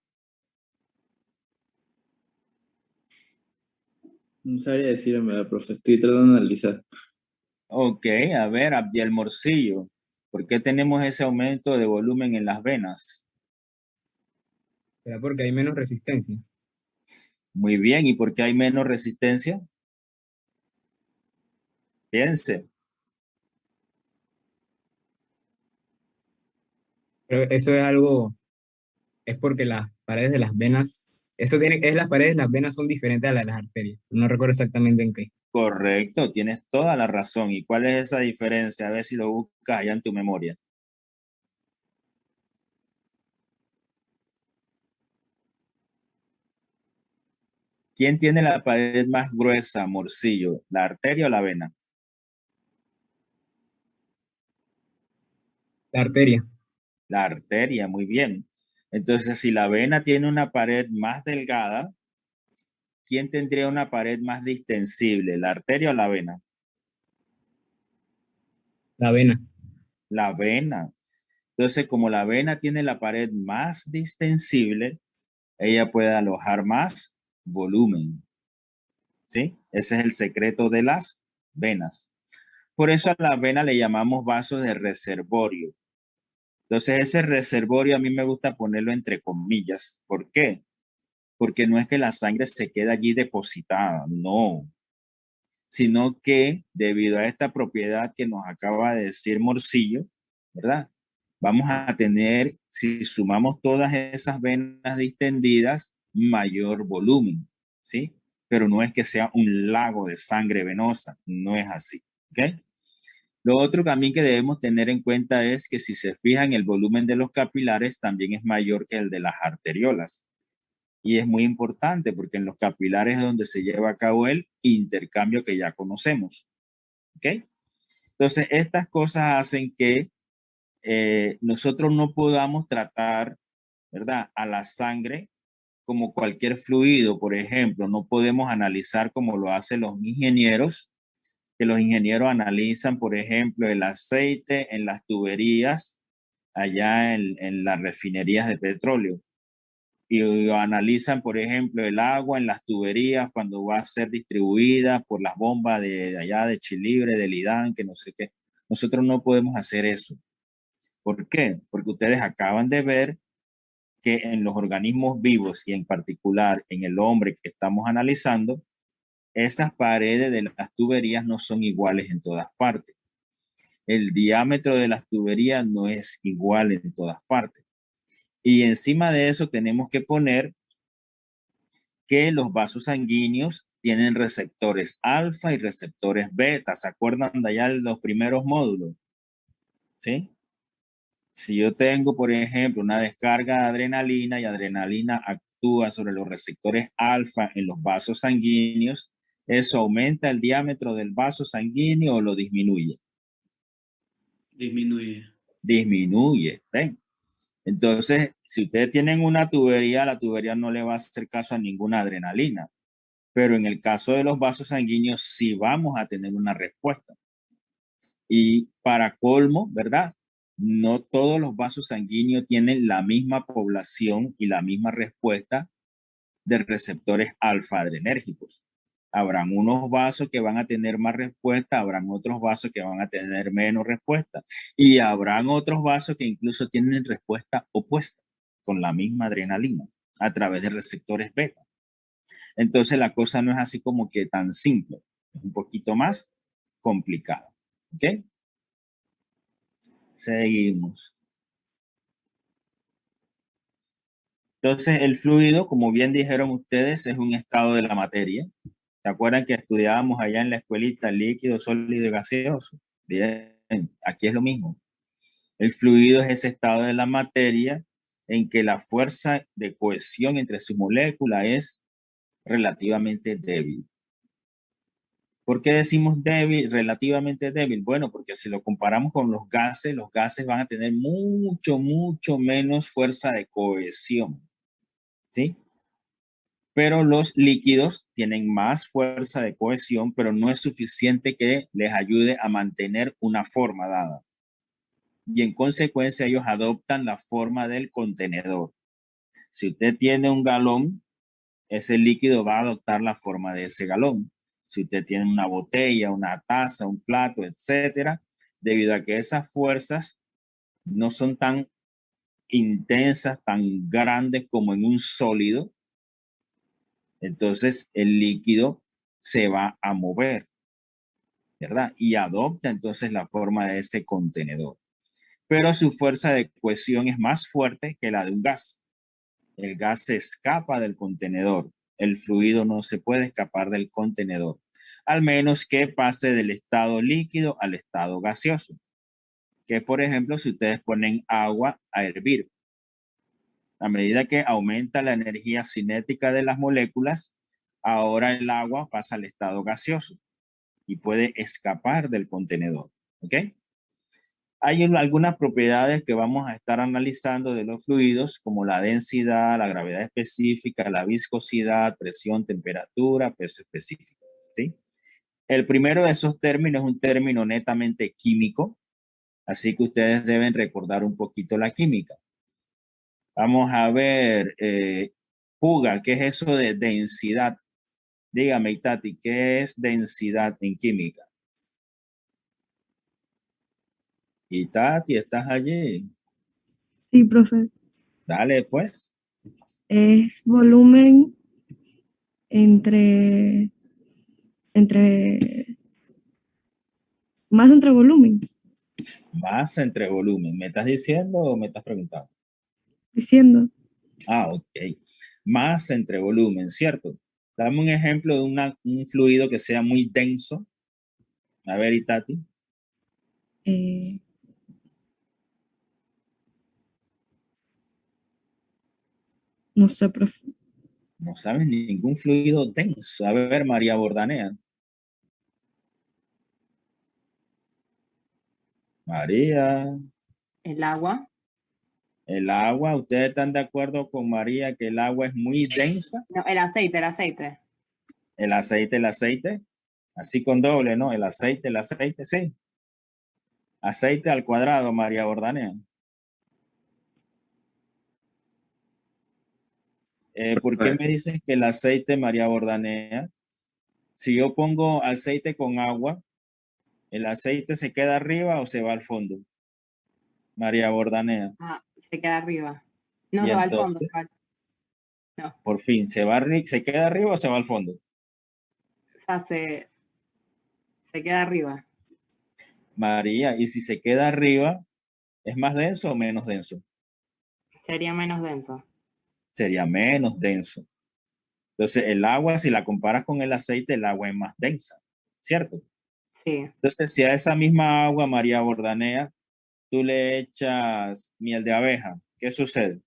No sabría decirme, profe, estoy tratando de analizar. Ok, a ver, Abdiel Morcillo, ¿por qué tenemos ese aumento de volumen en las venas? ¿Será porque hay menos resistencia? Muy bien, ¿y por qué hay menos resistencia? Piense. Pero eso es algo, es porque las paredes de las venas, las paredes de las venas son diferentes a las de las arterias. No recuerdo exactamente en qué. Correcto, tienes toda la razón. ¿Y cuál es esa diferencia? A ver si lo buscas allá en tu memoria. ¿Quién tiene la pared más gruesa, Morcillo? ¿La arteria o la vena? La arteria. La arteria, muy bien. Entonces, si la vena tiene una pared más delgada, ¿quién tendría una pared más distensible, la arteria o la vena? La vena. La vena. Entonces, como la vena tiene la pared más distensible, ella puede alojar más volumen. ¿Sí? Ese es el secreto de las venas. Por eso a la vena le llamamos vasos de reservorio. Entonces, ese reservorio a mí me gusta ponerlo entre comillas. ¿Por qué? Porque no es que la sangre se quede allí depositada, no, sino que debido a esta propiedad que nos acaba de decir Morcillo, ¿verdad? Vamos a tener, si sumamos todas esas venas distendidas, mayor volumen, ¿sí? Pero no es que sea un lago de sangre venosa, no es así, ¿ok? Lo otro también que debemos tener en cuenta es que si se fijan, el volumen de los capilares también es mayor que el de las arteriolas. Y es muy importante porque en los capilares es donde se lleva a cabo el intercambio que ya conocemos. ¿Ok? Entonces, estas cosas hacen que nosotros no podamos tratar, ¿verdad?, a la sangre como cualquier fluido. Por ejemplo, no podemos analizar como lo hacen los ingenieros, que los ingenieros analizan, por ejemplo, el aceite en las tuberías allá en las refinerías de petróleo. Y analizan, por ejemplo, el agua en las tuberías cuando va a ser distribuida por las bombas de allá de Chilibre, del IDAN, que no sé qué. Nosotros no podemos hacer eso. ¿Por qué? Porque ustedes acaban de ver que en los organismos vivos y en particular en el hombre que estamos analizando, esas paredes de las tuberías no son iguales en todas partes. El diámetro de las tuberías no es igual en todas partes. Y encima de eso tenemos que poner que los vasos sanguíneos tienen receptores alfa y receptores beta. ¿Se acuerdan de allá los primeros módulos? ¿Sí? Si yo tengo, por ejemplo, una descarga de adrenalina y adrenalina actúa sobre los receptores alfa en los vasos sanguíneos, ¿eso aumenta el diámetro del vaso sanguíneo o lo disminuye? Disminuye. Disminuye, ¿ven? Entonces, si ustedes tienen una tubería, la tubería no le va a hacer caso a ninguna adrenalina. Pero en el caso de los vasos sanguíneos sí vamos a tener una respuesta. Y para colmo, ¿verdad? No todos los vasos sanguíneos tienen la misma población y la misma respuesta de receptores alfa-adrenérgicos. Habrán unos vasos que van a tener más respuesta, habrán otros vasos que van a tener menos respuesta, y habrán otros vasos que incluso tienen respuesta opuesta con la misma adrenalina a través de receptores beta. Entonces la cosa no es así como que tan simple, es un poquito más complicado. ¿Ok? Seguimos. Entonces el fluido, como bien dijeron ustedes, es un estado de la materia. ¿Se acuerdan que estudiábamos allá en la escuelita líquido, sólido y gaseoso? Bien, aquí es lo mismo. El fluido es ese estado de la materia en que la fuerza de cohesión entre su molécula es relativamente débil. ¿Por qué decimos débil, relativamente débil? Bueno, porque si lo comparamos con los gases van a tener mucho menos fuerza de cohesión, ¿sí? Pero los líquidos tienen más fuerza de cohesión, pero no es suficiente que les ayude a mantener una forma dada. Y en consecuencia ellos adoptan la forma del contenedor. Si usted tiene un galón, ese líquido va a adoptar la forma de ese galón. Si usted tiene una botella, una taza, un plato, etcétera, debido a que esas fuerzas no son tan intensas, tan grandes como en un sólido, entonces el líquido se va a mover, ¿verdad? Y adopta entonces la forma de ese contenedor. Pero su fuerza de cohesión es más fuerte que la de un gas. El gas se escapa del contenedor. El fluido no se puede escapar del contenedor, al menos que pase del estado líquido al estado gaseoso. Que por ejemplo, si ustedes ponen agua a hervir, a medida que aumenta la energía cinética de las moléculas, ahora el agua pasa al estado gaseoso y puede escapar del contenedor. ¿Ok? Hay algunas propiedades que vamos a estar analizando de los fluidos, como la densidad, la gravedad específica, la viscosidad, presión, temperatura, peso específico. ¿Sí? El primero de esos términos es un término netamente químico, así que ustedes deben recordar un poquito la química. Vamos a ver, Puga, ¿qué es eso de densidad? Dígame, Itati, ¿qué es densidad en química? Itati, ¿estás allí? Sí, profe. Dale, pues. Es volumen más entre volumen. Masa entre volumen. ¿Me estás diciendo o me estás preguntando? Diciendo. Ah, ok. Masa entre volumen, ¿cierto? Dame un ejemplo de un fluido que sea muy denso. A ver, Itati. No sé, profe. No sabes ningún fluido denso. A ver, María Bordanea. María. El agua. El agua, ¿ustedes están de acuerdo con María que el agua es muy densa? No, el aceite, el aceite. El aceite. Así con doble, ¿no? El aceite, sí. Aceite al cuadrado, María Bordanea. ¿Por qué me dices que el aceite, María Bordanea? Si yo pongo aceite con agua, ¿el aceite se queda arriba o se va al fondo? María Bordanea. Ah, se queda arriba. No, se va al fondo. Se va... No. Por fin, ¿se queda arriba o se va al fondo? O sea, se queda arriba. María, ¿y si se queda arriba, es más denso o menos denso? Sería menos denso. Sería menos denso. Entonces, el agua, si la comparas con el aceite, el agua es más densa, ¿cierto? Sí. Entonces, si a esa misma agua, María Bordanea, tú le echas miel de abeja, ¿qué sucede?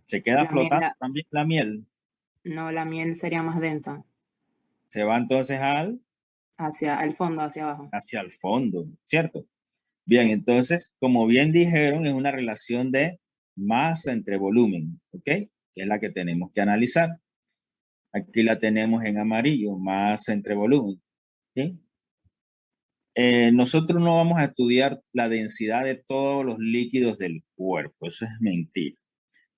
¿Se queda flotando también la miel? No, la miel sería más densa. Se va entonces hacia el fondo, hacia abajo. Hacia el fondo, ¿cierto? Bien, entonces, como bien dijeron, es una relación de masa entre volumen, ¿ok? Que es la que tenemos que analizar. Aquí la tenemos en amarillo, masa entre volumen, ¿sí? Nosotros no vamos a estudiar la densidad de todos los líquidos del cuerpo, eso es mentira.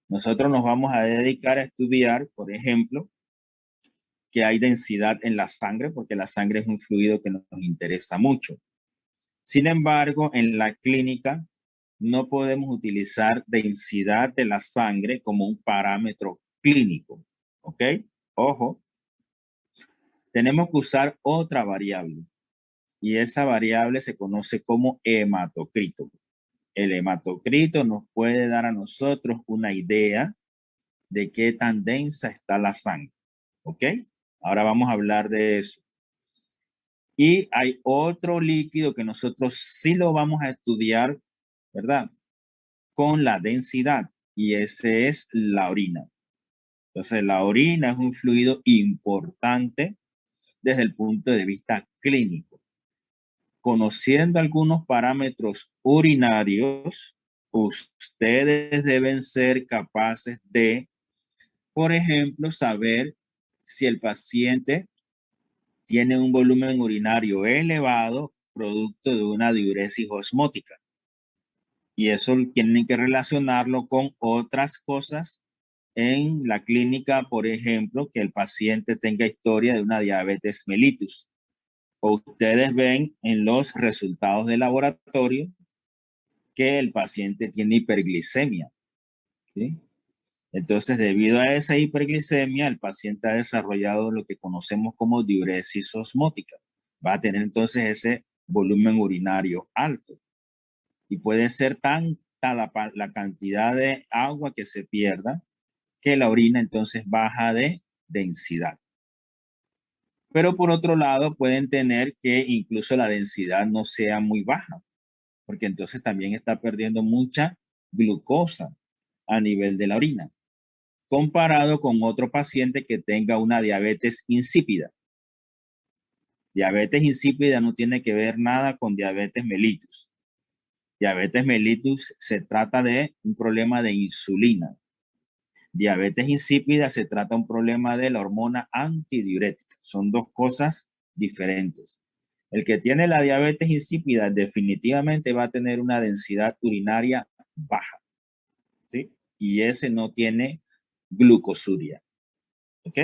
Nosotros nos vamos a dedicar a estudiar, por ejemplo, que hay densidad en la sangre, porque la sangre es un fluido que nos interesa mucho. Sin embargo, en la clínica no podemos utilizar densidad de la sangre como un parámetro clínico, ¿ok? Ojo, tenemos que usar otra variable y esa variable se conoce como hematocrito. El hematocrito nos puede dar a nosotros una idea de qué tan densa está la sangre, ¿ok? Ahora vamos a hablar de eso. Y hay otro líquido que nosotros sí lo vamos a estudiar, ¿verdad? Con la densidad, y ese es la orina. Entonces, la orina es un fluido importante desde el punto de vista clínico. Conociendo algunos parámetros urinarios, ustedes deben ser capaces de, por ejemplo, saber si el paciente tiene un volumen urinario elevado producto de una diuresis osmótica. Y eso tienen que relacionarlo con otras cosas en la clínica, por ejemplo, que el paciente tenga historia de una diabetes mellitus. O ustedes ven en los resultados de laboratorio que el paciente tiene hiperglicemia, ¿sí? Entonces, debido a esa hiperglicemia, el paciente ha desarrollado lo que conocemos como diuresis osmótica. Va a tener entonces ese volumen urinario alto. Y puede ser tanta la cantidad de agua que se pierda que la orina entonces baja de densidad. Pero por otro lado, pueden tener que incluso la densidad no sea muy baja, porque entonces también está perdiendo mucha glucosa a nivel de la orina, comparado con otro paciente que tenga una diabetes insípida. Diabetes insípida no tiene que ver nada con diabetes mellitus. Diabetes mellitus se trata de un problema de insulina. Diabetes insípida se trata de un problema de la hormona antidiurética. Son dos cosas diferentes. El que tiene la diabetes insípida definitivamente va a tener una densidad urinaria baja, ¿sí? Y ese no tiene glucosuria, ¿ok?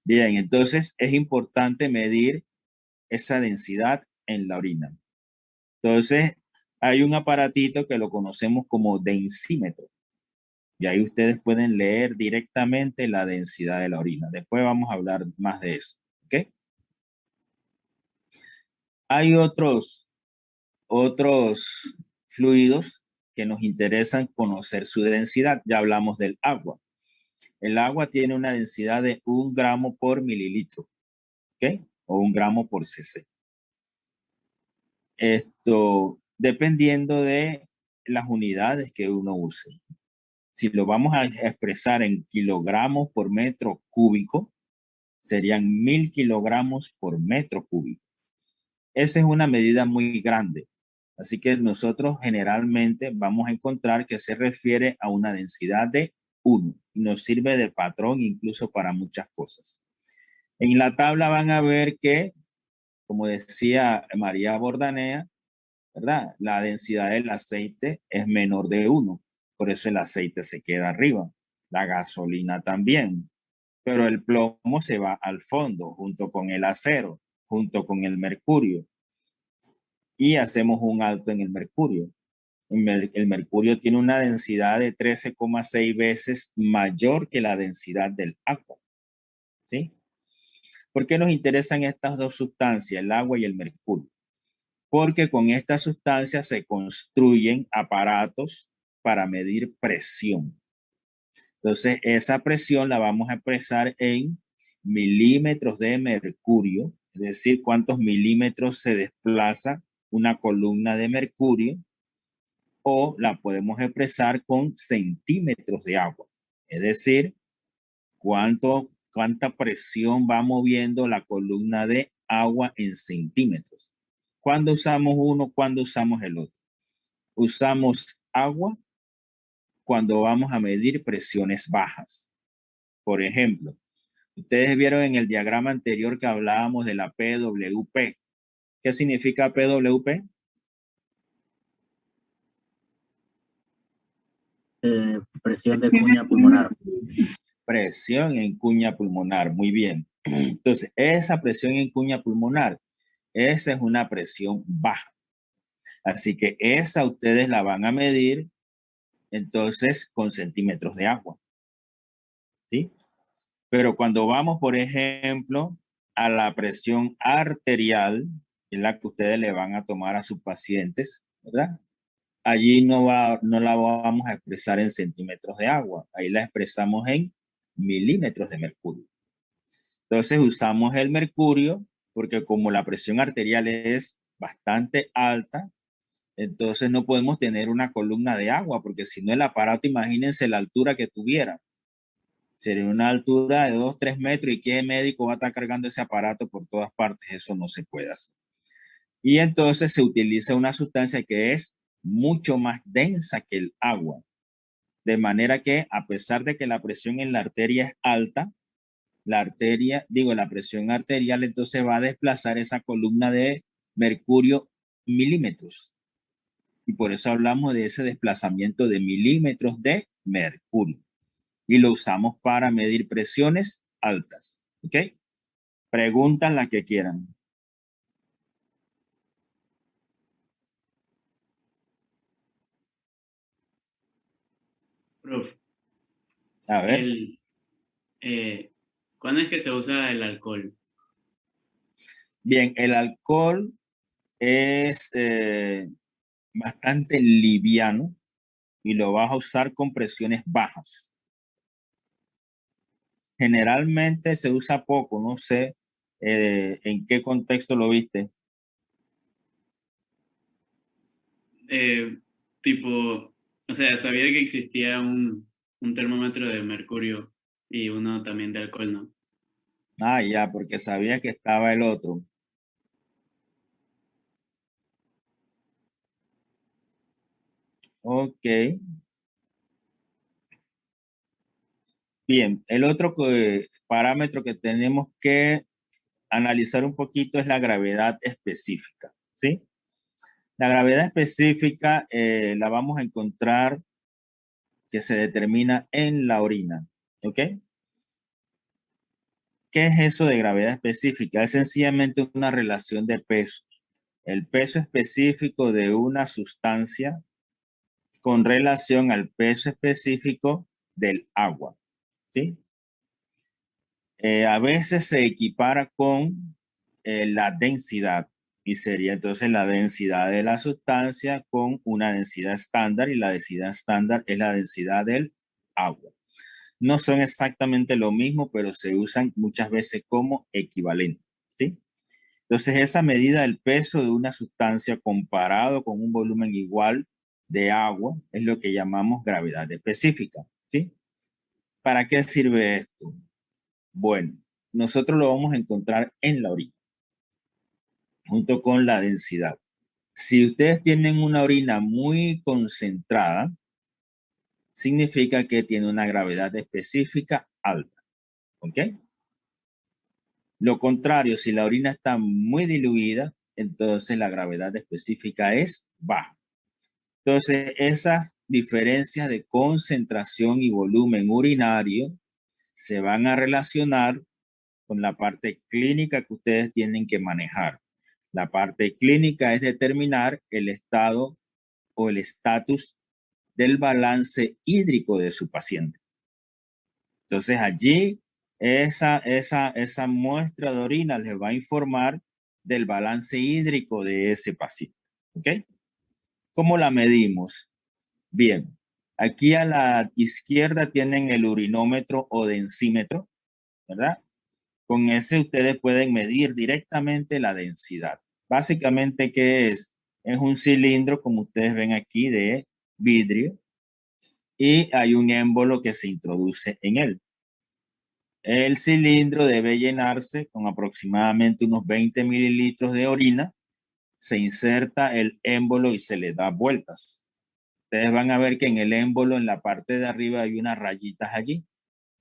Bien, entonces es importante medir esa densidad en la orina. Entonces, hay un aparatito que lo conocemos como densímetro. Y ahí ustedes pueden leer directamente la densidad de la orina. Después vamos a hablar más de eso, ¿ok? Hay otros fluidos que nos interesan conocer su densidad. Ya hablamos del agua. El agua tiene una densidad de 1 gramo por mililitro, ¿ok? O 1 gramo por cc. Esto dependiendo de las unidades que uno use. Si lo vamos a expresar en kilogramos por metro cúbico, serían 1000 kilogramos por metro cúbico. Esa es una medida muy grande. Así que nosotros generalmente vamos a encontrar que se refiere a una densidad de 1. Y nos sirve de patrón incluso para muchas cosas. En la tabla van a ver que, como decía María Bordanea, ¿verdad? La densidad del aceite es menor de 1. Por eso el aceite se queda arriba. La gasolina también. Pero el plomo se va al fondo, junto con el acero, junto con el mercurio. Y hacemos un alto en el mercurio. El mercurio tiene una densidad de 13,6 veces mayor que la densidad del agua. ¿Sí? ¿Por qué nos interesan estas dos sustancias, el agua y el mercurio? Porque con estas sustancias se construyen aparatos para medir presión. Entonces, esa presión la vamos a expresar en milímetros de mercurio, es decir, cuántos milímetros se desplaza una columna de mercurio, o la podemos expresar con centímetros de agua, es decir, cuánta presión va moviendo la columna de agua en centímetros. ¿Cuándo usamos uno? ¿Cuándo usamos el otro? Usamos agua cuando vamos a medir presiones bajas. Por ejemplo, ustedes vieron en el diagrama anterior que hablábamos de la PWP. ¿Qué significa PWP? Presión de cuña pulmonar. Presión en cuña pulmonar, muy bien. Entonces, esa presión en cuña pulmonar, esa es una presión baja. Así que esa ustedes la van a medir entonces con centímetros de agua. ¿Sí? Pero cuando vamos, por ejemplo, a la presión arterial, que es la que ustedes le van a tomar a sus pacientes, ¿verdad? Allí no la vamos a expresar en centímetros de agua, ahí la expresamos en milímetros de mercurio. Entonces usamos el mercurio porque como la presión arterial es bastante alta, entonces no podemos tener una columna de agua, porque si no el aparato, imagínense la altura que tuviera. Sería una altura de 2, 3 metros y ¿qué médico va a estar cargando ese aparato por todas partes? Eso no se puede hacer. Y entonces se utiliza una sustancia que es mucho más densa que el agua. De manera que a pesar de que la presión en la arteria es alta, la presión arterial entonces va a desplazar esa columna de mercurio milímetros. Y por eso hablamos de ese desplazamiento de milímetros de mercurio. Y lo usamos para medir presiones altas. ¿Ok? Preguntan la que quieran. Prof, A ver. ¿cuándo es que se usa el alcohol? Bien, el alcohol es bastante liviano y lo vas a usar con presiones bajas. Generalmente se usa poco, no sé en qué contexto lo viste. O sea, sabía que existía un termómetro de mercurio y uno también de alcohol, ¿no? Ah, ya, porque sabía que estaba el otro. Ok. Bien, el otro parámetro que tenemos que analizar un poquito es la gravedad específica, ¿sí? La gravedad específica la vamos a encontrar que se determina en la orina, ¿ok? ¿Qué es eso de gravedad específica? Es sencillamente una relación de peso. El peso específico de una sustancia con relación al peso específico del agua, ¿sí? A veces se equipara con la densidad y sería entonces la densidad de la sustancia con una densidad estándar y la densidad estándar es la densidad del agua. No son exactamente lo mismo, pero se usan muchas veces como equivalente, ¿sí? Entonces esa medida del peso de una sustancia comparado con un volumen igual de agua es lo que llamamos gravedad específica, ¿sí? ¿Para qué sirve esto? Bueno, nosotros lo vamos a encontrar en la orina, junto con la densidad. Si ustedes tienen una orina muy concentrada, significa que tiene una gravedad específica alta, ¿ok? Lo contrario, si la orina está muy diluida, entonces la gravedad específica es baja. Entonces, esas diferencias de concentración y volumen urinario se van a relacionar con la parte clínica que ustedes tienen que manejar. La parte clínica es determinar el estado o el estatus del balance hídrico de su paciente. Entonces allí esa muestra de orina les va a informar del balance hídrico de ese paciente. ¿Ok? ¿Cómo la medimos? Bien, aquí a la izquierda tienen el urinómetro o densímetro, ¿verdad? Con ese ustedes pueden medir directamente la densidad. Básicamente, ¿qué es? Es un cilindro, como ustedes ven aquí, de vidrio y hay un émbolo que se introduce en él. El cilindro debe llenarse con aproximadamente unos 20 mililitros de orina. Se inserta el émbolo y se le da vueltas. Ustedes van a ver que en el émbolo, en la parte de arriba, hay unas rayitas allí.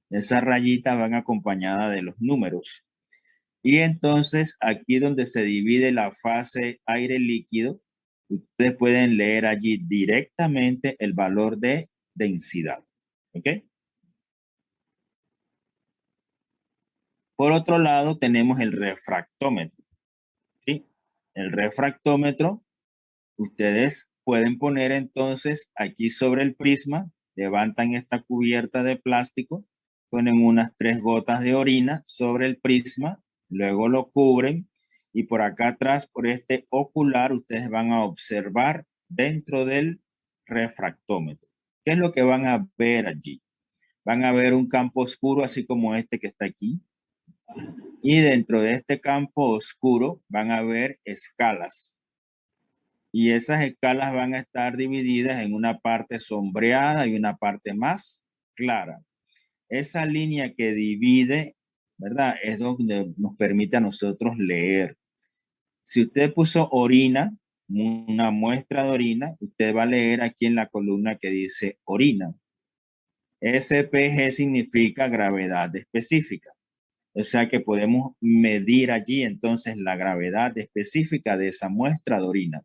Esas rayitas van acompañadas de los números. Y entonces aquí donde se divide la fase aire líquido, ustedes pueden leer allí directamente el valor de densidad. ¿Ok? Por otro lado, tenemos el refractómetro. ¿Sí? El refractómetro, ustedes pueden poner entonces aquí sobre el prisma, levantan esta cubierta de plástico, ponen unas 3 gotas de orina sobre el prisma, luego lo cubren y por acá atrás, por este ocular, ustedes van a observar dentro del refractómetro. ¿Qué es lo que van a ver allí? Van a ver un campo oscuro así como este que está aquí. Y dentro de este campo oscuro van a ver escalas. Y esas escalas van a estar divididas en una parte sombreada y una parte más clara. Esa línea que divide, ¿verdad? Es donde nos permite a nosotros leer. Si usted puso orina, una muestra de orina, usted va a leer aquí en la columna que dice orina. SPG significa gravedad específica. O sea que podemos medir allí entonces la gravedad específica de esa muestra de orina.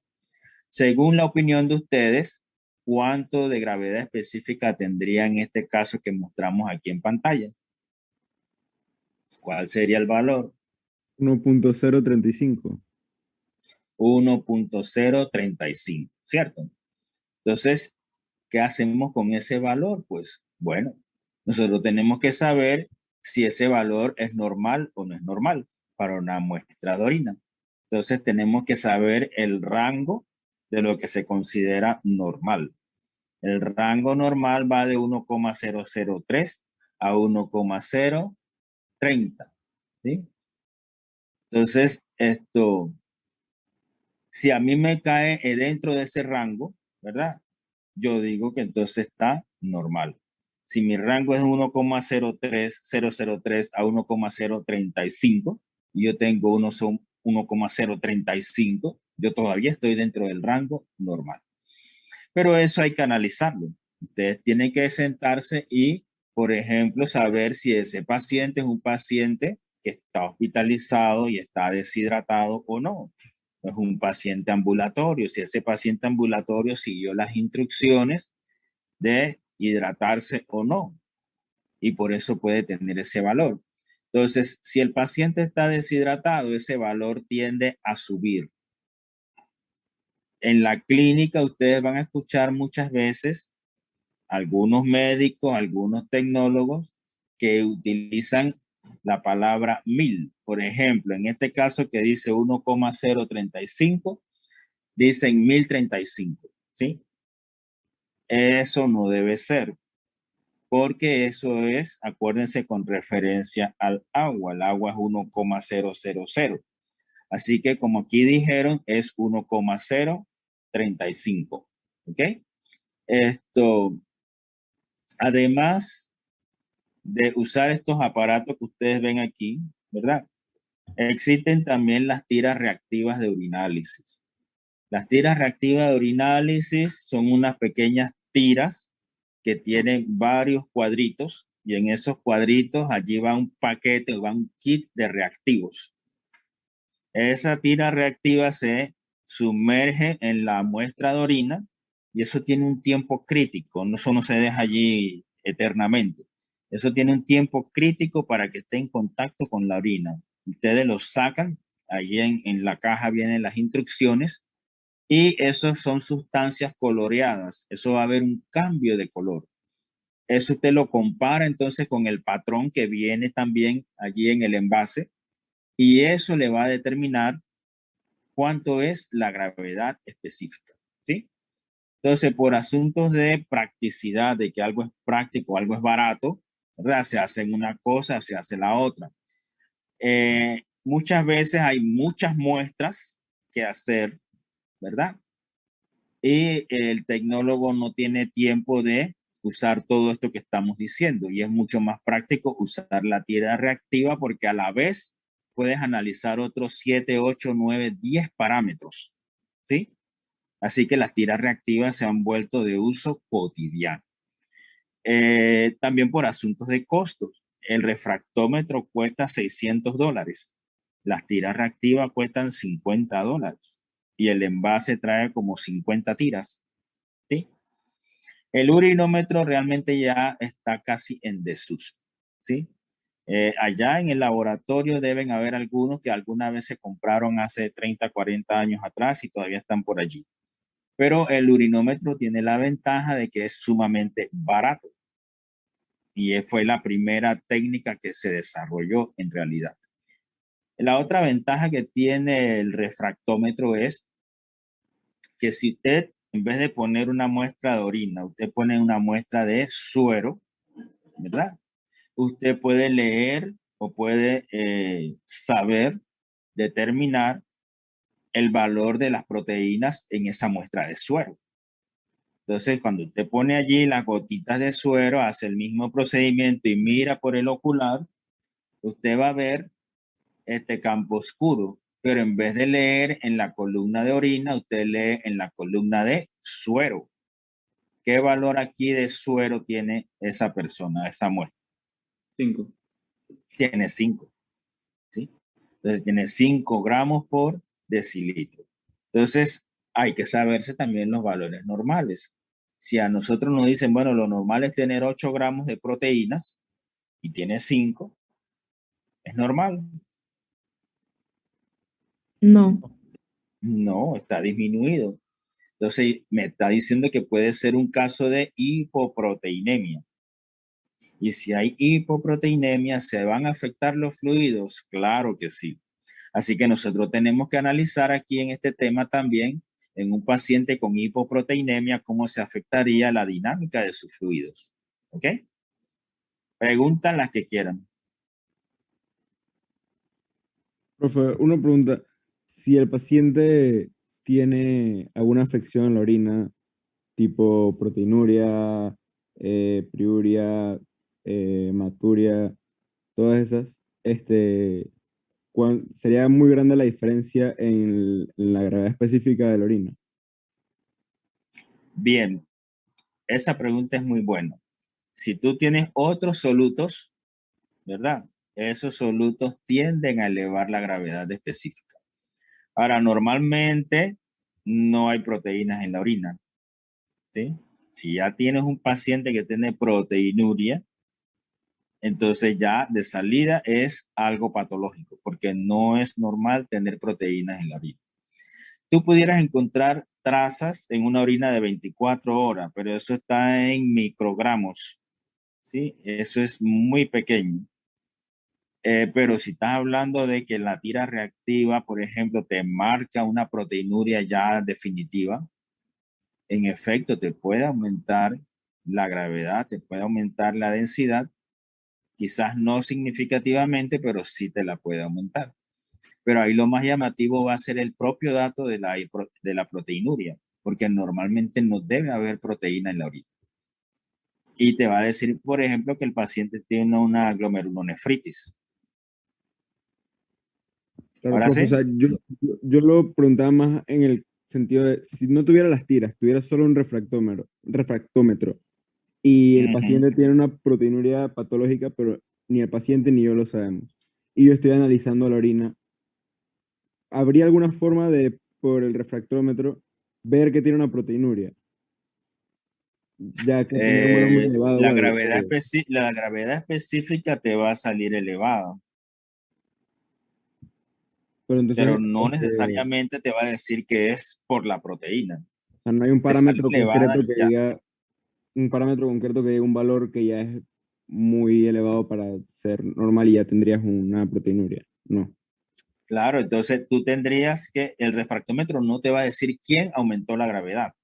Según la opinión de ustedes, ¿cuánto de gravedad específica tendría en este caso que mostramos aquí en pantalla? ¿Cuál sería el valor? 1.035. 1.035, ¿cierto? Entonces, ¿qué hacemos con ese valor? Pues bueno, nosotros tenemos que saber si ese valor es normal o no es normal para una muestra de orina. Entonces tenemos que saber el rango de lo que se considera normal. El rango normal va de 1,003 a 1,030, ¿sí? Entonces, si a mí me cae dentro de ese rango, ¿verdad? Yo digo que entonces está normal. Si mi rango es 1,03003 a 1,035 y yo tengo 1,035, yo todavía estoy dentro del rango normal. Pero eso hay que analizarlo. Ustedes tienen que sentarse y, por ejemplo, saber si ese paciente es un paciente que está hospitalizado y está deshidratado o no. Es un paciente ambulatorio. Si ese paciente ambulatorio siguió las instrucciones de hidratarse o no. Y por eso puede tener ese valor. Entonces, si el paciente está deshidratado, ese valor tiende a subir. En la clínica ustedes van a escuchar muchas veces algunos médicos, algunos tecnólogos que utilizan la palabra 1000. Por ejemplo, en este caso que dice 1,035, dicen 1035, ¿sí? Eso no debe ser, porque eso es, acuérdense, con referencia al agua. El agua es 1,000. Así que como aquí dijeron, es 1,035, ¿ok? Además de usar estos aparatos que ustedes ven aquí, ¿verdad? Existen también las tiras reactivas de urinálisis. Las tiras reactivas de urinálisis son unas pequeñas tiras que tienen varios cuadritos y en esos cuadritos allí va un paquete, va un kit de reactivos. Esa tira reactiva se sumerge en la muestra de orina y eso tiene un tiempo crítico, eso no se deja allí eternamente. Eso tiene un tiempo crítico para que esté en contacto con la orina. Ustedes lo sacan, allí en la caja vienen las instrucciones y eso son sustancias coloreadas. Eso va a haber un cambio de color. Eso usted lo compara entonces con el patrón que viene también allí en el envase y eso le va a determinar cuánto es la gravedad específica, ¿sí? Entonces, por asuntos de practicidad, de que algo es práctico, algo es barato, ¿verdad? Se hace una cosa, se hace la otra. Muchas veces hay muchas muestras que hacer, ¿verdad? Y el tecnólogo no tiene tiempo de usar todo esto que estamos diciendo y es mucho más práctico usar la tira reactiva porque a la vez puedes analizar otros 7, 8, 9, 10 parámetros, ¿sí? Así que las tiras reactivas se han vuelto de uso cotidiano. También por asuntos de costos. El refractómetro cuesta $600. Las tiras reactivas cuestan $50 y el envase trae como 50 tiras, ¿sí? El urinómetro realmente ya está casi en desuso, ¿sí? Allá en el laboratorio deben haber algunos que alguna vez se compraron hace 30, 40 años atrás y todavía están por allí. Pero el urinómetro tiene la ventaja de que es sumamente barato. Y fue la primera técnica que se desarrolló en realidad. La otra ventaja que tiene el refractómetro es que si usted, en vez de poner una muestra de orina, usted pone una muestra de suero, ¿verdad? Usted puede leer o puede saber, determinar el valor de las proteínas en esa muestra de suero. Entonces, cuando usted pone allí las gotitas de suero, hace el mismo procedimiento y mira por el ocular, usted va a ver este campo oscuro, pero en vez de leer en la columna de orina, usted lee en la columna de suero. ¿Qué valor aquí de suero tiene esa persona, esa muestra? 5. Tiene 5, ¿sí? Entonces tiene 5 gramos por decilitro. Entonces hay que saberse también los valores normales. Si a nosotros nos dicen, bueno, lo normal es tener 8 gramos de proteínas y tiene 5, ¿es normal? No. No, está disminuido. Entonces me está diciendo que puede ser un caso de hipoproteinemia. Y si hay hipoproteinemia, ¿se van a afectar los fluidos? Claro que sí. Así que nosotros tenemos que analizar aquí en este tema también, en un paciente con hipoproteinemia, cómo se afectaría la dinámica de sus fluidos. ¿Ok? Preguntan las que quieran. Profe, una pregunta. Si el paciente tiene alguna afección en la orina, tipo proteinuria, priuria, hematuria, todas esas, sería muy grande la diferencia en la gravedad específica de la orina. Bien, esa pregunta es muy buena. Si tú tienes otros solutos, ¿verdad? Esos solutos tienden a elevar la gravedad específica. Ahora, normalmente no hay proteínas en la orina, ¿sí? Si ya tienes un paciente que tiene proteinuria, entonces ya de salida es algo patológico, porque no es normal tener proteínas en la orina. Tú pudieras encontrar trazas en una orina de 24 horas, pero eso está en microgramos, ¿sí? Eso es muy pequeño. Pero si estás hablando de que la tira reactiva, por ejemplo, te marca una proteinuria ya definitiva, en efecto te puede aumentar la gravedad, te puede aumentar la densidad, quizás no significativamente, pero sí te la puede aumentar. Pero ahí lo más llamativo va a ser el propio dato de la proteinuria, porque normalmente no debe haber proteína en la orina. Y te va a decir, por ejemplo, que el paciente tiene una glomerulonefritis. Claro, Ahora profe, o sí. sea, yo lo preguntaba más en el sentido de, si no tuviera las tiras, tuviera solo un refractómetro, y el paciente tiene una proteinuria patológica, pero ni el paciente ni yo lo sabemos, y yo estoy analizando la orina, ¿habría alguna forma de, por el refractómetro, ver que tiene una proteinuria? Ya que tener un valor muy elevado, La bueno, lo gravedad, puedo. la gravedad específica te va a salir elevada, Pero pero entonces, no necesariamente te va a decir que es por la proteína. o sea, no hay un Te sale parámetro elevada concreto y que ya. diga, un valor que ya es muy elevado para ser normal y ya tendrías una proteinuria. No. Claro, entonces tú tendrías que, el refractómetro no te va a decir quién aumentó la gravedad,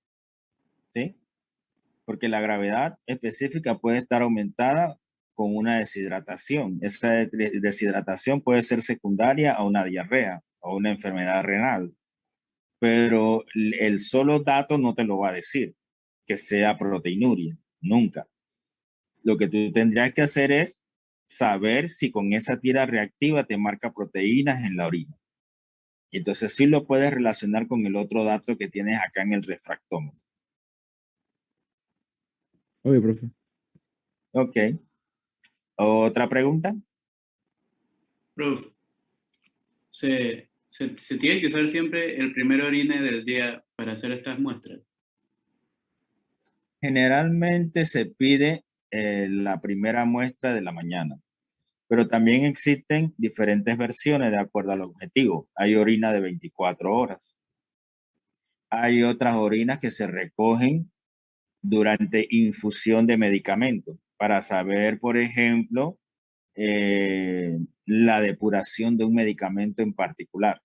¿sí? Porque la gravedad específica puede estar aumentada con una deshidratación. Esa deshidratación puede ser secundaria a una diarrea o una enfermedad renal, pero el solo dato no te lo va a decir que sea proteinuria, nunca. Lo que tú tendrías que hacer es saber si con esa tira reactiva te marca proteínas en la orina. Y entonces sí lo puedes relacionar con el otro dato que tienes acá en el refractómetro. Oye, profe. Ok. ¿Otra pregunta? Prof, ¿se tiene que usar siempre el primer orine del día para hacer estas muestras? Generalmente se pide la primera muestra de la mañana, pero también existen diferentes versiones de acuerdo al objetivo. Hay orina de 24 horas. Hay otras orinas que se recogen durante infusión de medicamentos para saber, por ejemplo, la depuración de un medicamento en particular.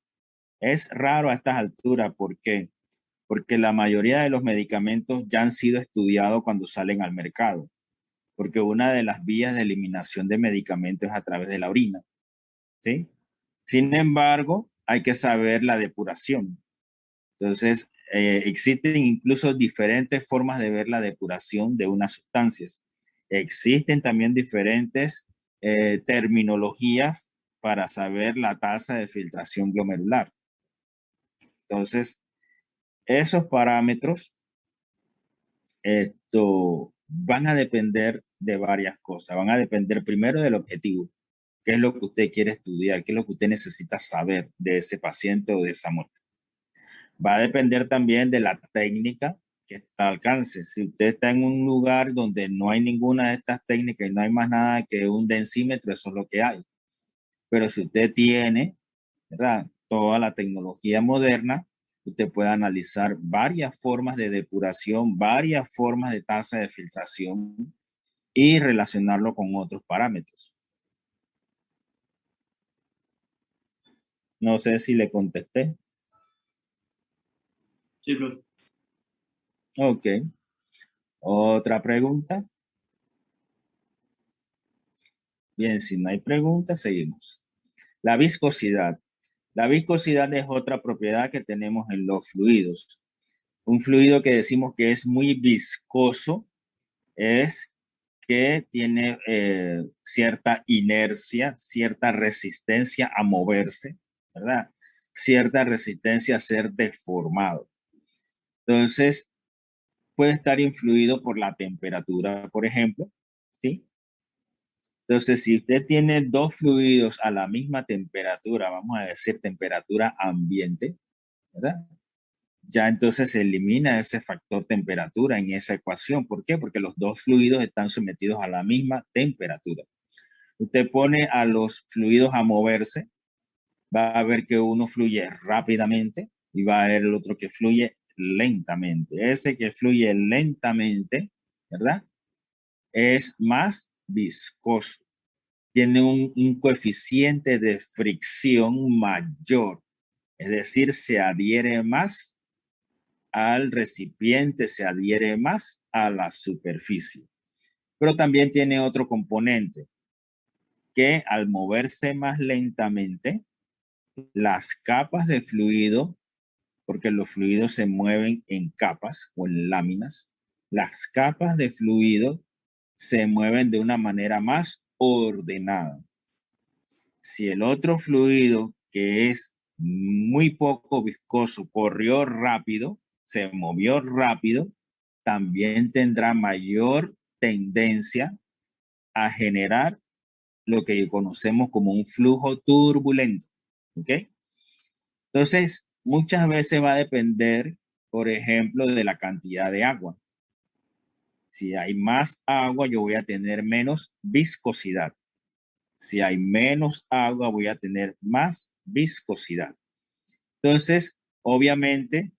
Es raro a estas alturas, ¿por qué? Porque la mayoría de los medicamentos ya han sido estudiados cuando salen al mercado, porque una de las vías de eliminación de medicamentos es a través de la orina, ¿sí? Sin embargo, hay que saber la depuración. Entonces, existen incluso diferentes formas de ver la depuración de unas sustancias. Existen también diferentes terminologías para saber la tasa de filtración glomerular. Entonces, esos parámetros van a depender de varias cosas. Van a depender primero del objetivo. ¿Qué es lo que usted quiere estudiar? ¿Qué es lo que usted necesita saber de ese paciente o de esa muestra? Va a depender también de la técnica que está al alcance. Si usted está en un lugar donde no hay ninguna de estas técnicas y no hay más nada que un densímetro, eso es lo que hay. Pero si usted tiene, ¿verdad?, toda la tecnología moderna, usted puede analizar varias formas de depuración, varias formas de tasa de filtración y relacionarlo con otros parámetros. No sé si le contesté. Sí, profe. Ok. ¿Otra pregunta? Bien, si no hay preguntas, seguimos. La viscosidad. La viscosidad es otra propiedad que tenemos en los fluidos. Un fluido que decimos que es muy viscoso es que tiene cierta inercia, cierta resistencia a moverse, ¿verdad? Cierta resistencia a ser deformado. Entonces, puede estar influido por la temperatura, por ejemplo, ¿sí? Entonces, si usted tiene dos fluidos a la misma temperatura, vamos a decir temperatura ambiente, ¿verdad? Ya entonces se elimina ese factor temperatura en esa ecuación. ¿Por qué? Porque los dos fluidos están sometidos a la misma temperatura. Usted pone a los fluidos a moverse, va a ver que uno fluye rápidamente y va a ver el otro que fluye lentamente. Ese que fluye lentamente, ¿verdad?, es más viscoso. Tiene un coeficiente de fricción mayor, es decir, se adhiere más al recipiente, se adhiere más a la superficie. Pero también tiene otro componente, que al moverse más lentamente, las capas de fluido, porque los fluidos se mueven en capas o en láminas, las capas de fluido se mueven de una manera más ordenada. Si el otro fluido, que es muy poco viscoso, corrió rápido, se movió rápido, también tendrá mayor tendencia a generar lo que conocemos como un flujo turbulento. ¿Ok? Entonces, muchas veces va a depender, por ejemplo, de la cantidad de agua. Si hay más agua, yo voy a tener menos viscosidad. Si hay menos agua, voy a tener más viscosidad. Entonces, obviamente,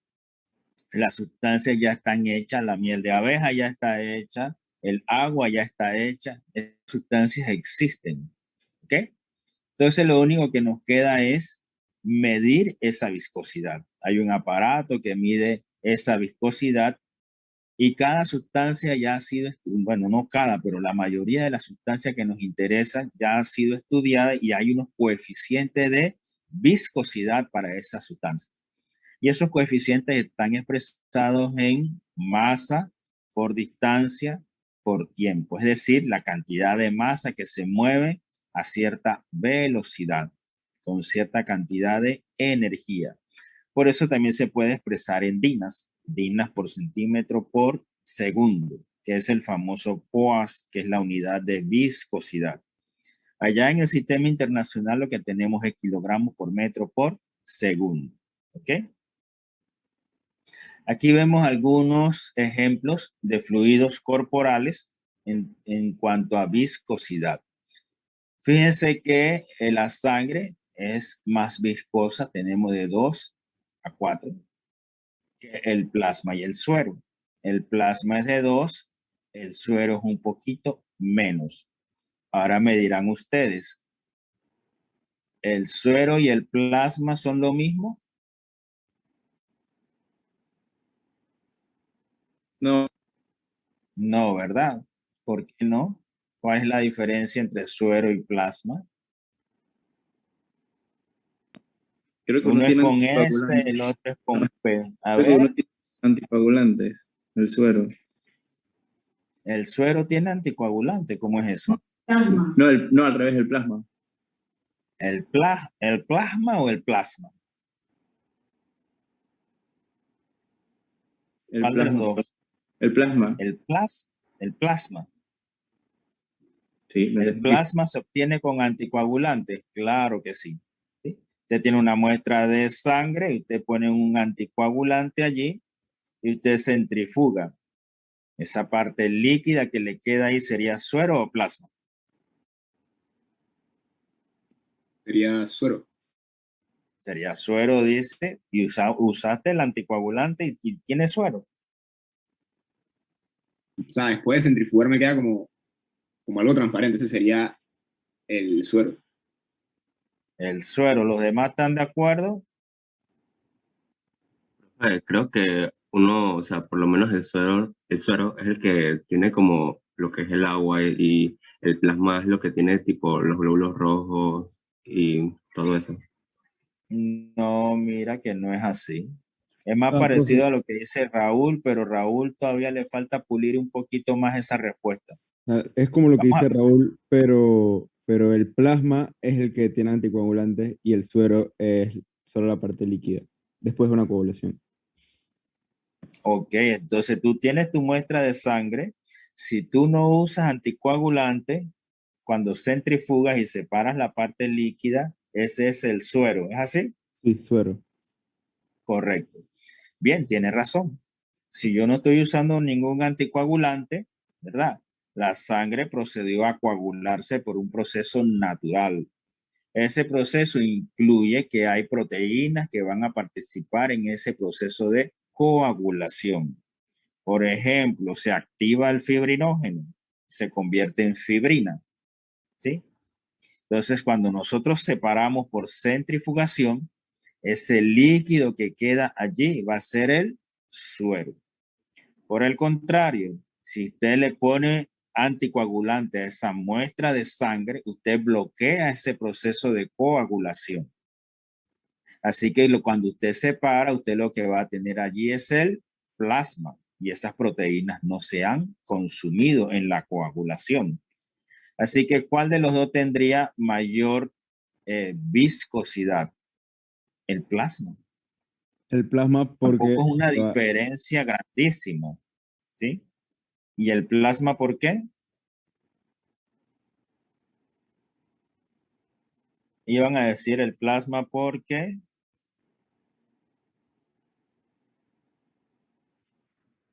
las sustancias ya están hechas, la miel de abeja ya está hecha, el agua ya está hecha, esas sustancias existen. ¿Ok? Entonces, lo único que nos queda es medir esa viscosidad. Hay un aparato que mide esa viscosidad y cada sustancia ya ha sido, bueno, no cada, pero la mayoría de las sustancias que nos interesan ya ha sido estudiada y hay unos coeficientes de viscosidad para esas sustancias. Y esos coeficientes están expresados en masa por distancia por tiempo, es decir, la cantidad de masa que se mueve a cierta velocidad, con cierta cantidad de energía. Por eso también se puede expresar en dinas por centímetro por segundo, que es el famoso POAS, que es la unidad de viscosidad. Allá en el sistema internacional lo que tenemos es kilogramos por metro por segundo. ¿Ok? Aquí vemos algunos ejemplos de fluidos corporales en cuanto a viscosidad. Fíjense que la sangre es más viscosa, tenemos de 2 a 4, que el plasma y el suero. El plasma es de 2, el suero es un poquito menos. Ahora me dirán ustedes, ¿el suero y el plasma son lo mismo? No, No, ¿verdad? ¿Por qué no? ¿Cuál es la diferencia entre suero y plasma? creo que uno Uno es tiene con S, anticoagulantes. el otro es con P. A Creo que uno ver, tiene anticoagulantes, el suero. el suero tiene anticoagulante, ¿cómo es eso? No, no, al revés, el plasma. ¿El plasma o el plasma? El ¿Cuál de los plasma. dos? El plasma. El plasma. Sí, ¿El plasma se obtiene con anticoagulantes? Claro que sí. ¿Sí? Usted tiene una muestra de sangre y usted pone un anticoagulante allí y usted centrifuga. Esa parte líquida que le queda ahí sería suero o plasma. Sería suero. Sería suero, dice, y usaste el anticoagulante y tiene suero. O sea, después de centrifugar me queda como algo transparente. Ese sería el suero. El suero, ¿los demás están de acuerdo? Creo que uno, o sea, por lo menos el suero es el que tiene como lo que es el agua y el plasma es lo que tiene tipo los glóbulos rojos y todo eso. No, mira que no es así. Es más Ah, parecido profe. a lo que dice Raúl, pero Raúl todavía le falta pulir un poquito más esa respuesta. Es como lo que Vamos dice a, Raúl, pero el plasma es el que tiene anticoagulantes y el suero es solo la parte líquida, después de una coagulación. ok, entonces tú tienes tu muestra de sangre. Si tú no usas anticoagulante, cuando centrifugas y separas la parte líquida, ese es el suero. ¿Es así? Sí, suero. Correcto. Bien, tiene razón. Si yo no estoy usando ningún anticoagulante, ¿verdad? La sangre procedió a coagularse por un proceso natural. Ese proceso incluye que hay proteínas que van a participar en ese proceso de coagulación. Por ejemplo, se activa el fibrinógeno, se convierte en fibrina, ¿sí? Entonces, cuando nosotros separamos por centrifugación, ese líquido que queda allí va a ser el suero. Por el contrario, si usted le pone anticoagulante a esa muestra de sangre, usted bloquea ese proceso de coagulación. Así que cuando usted separa, usted lo que va a tener allí es el plasma y esas proteínas no se han consumido en la coagulación. Así que, ¿cuál de los dos tendría mayor viscosidad? El plasma. El plasma porque Tampoco es una diferencia grandísima, ¿sí? ¿Y el plasma por qué? Iban a decir el plasma porque...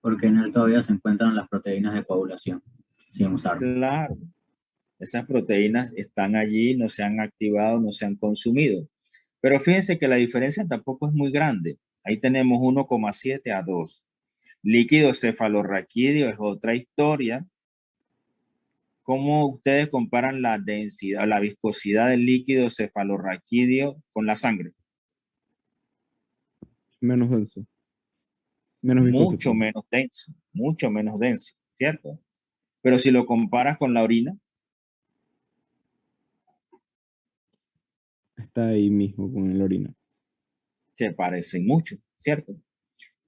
Porque en él todavía se encuentran las proteínas de coagulación, sin usar. Claro, esas proteínas están allí, no se han activado, no se han consumido. Pero fíjense que la diferencia tampoco es muy grande. Ahí tenemos 1,7 a 2. Líquido cefalorraquídeo es otra historia. ¿Cómo ustedes comparan la densidad, la viscosidad del líquido cefalorraquídeo con la sangre? menos denso. Menos viscoso. Mucho menos denso, ¿cierto? Pero si lo comparas con la orina, Está ahí mismo con la orina. se parecen mucho, ¿cierto?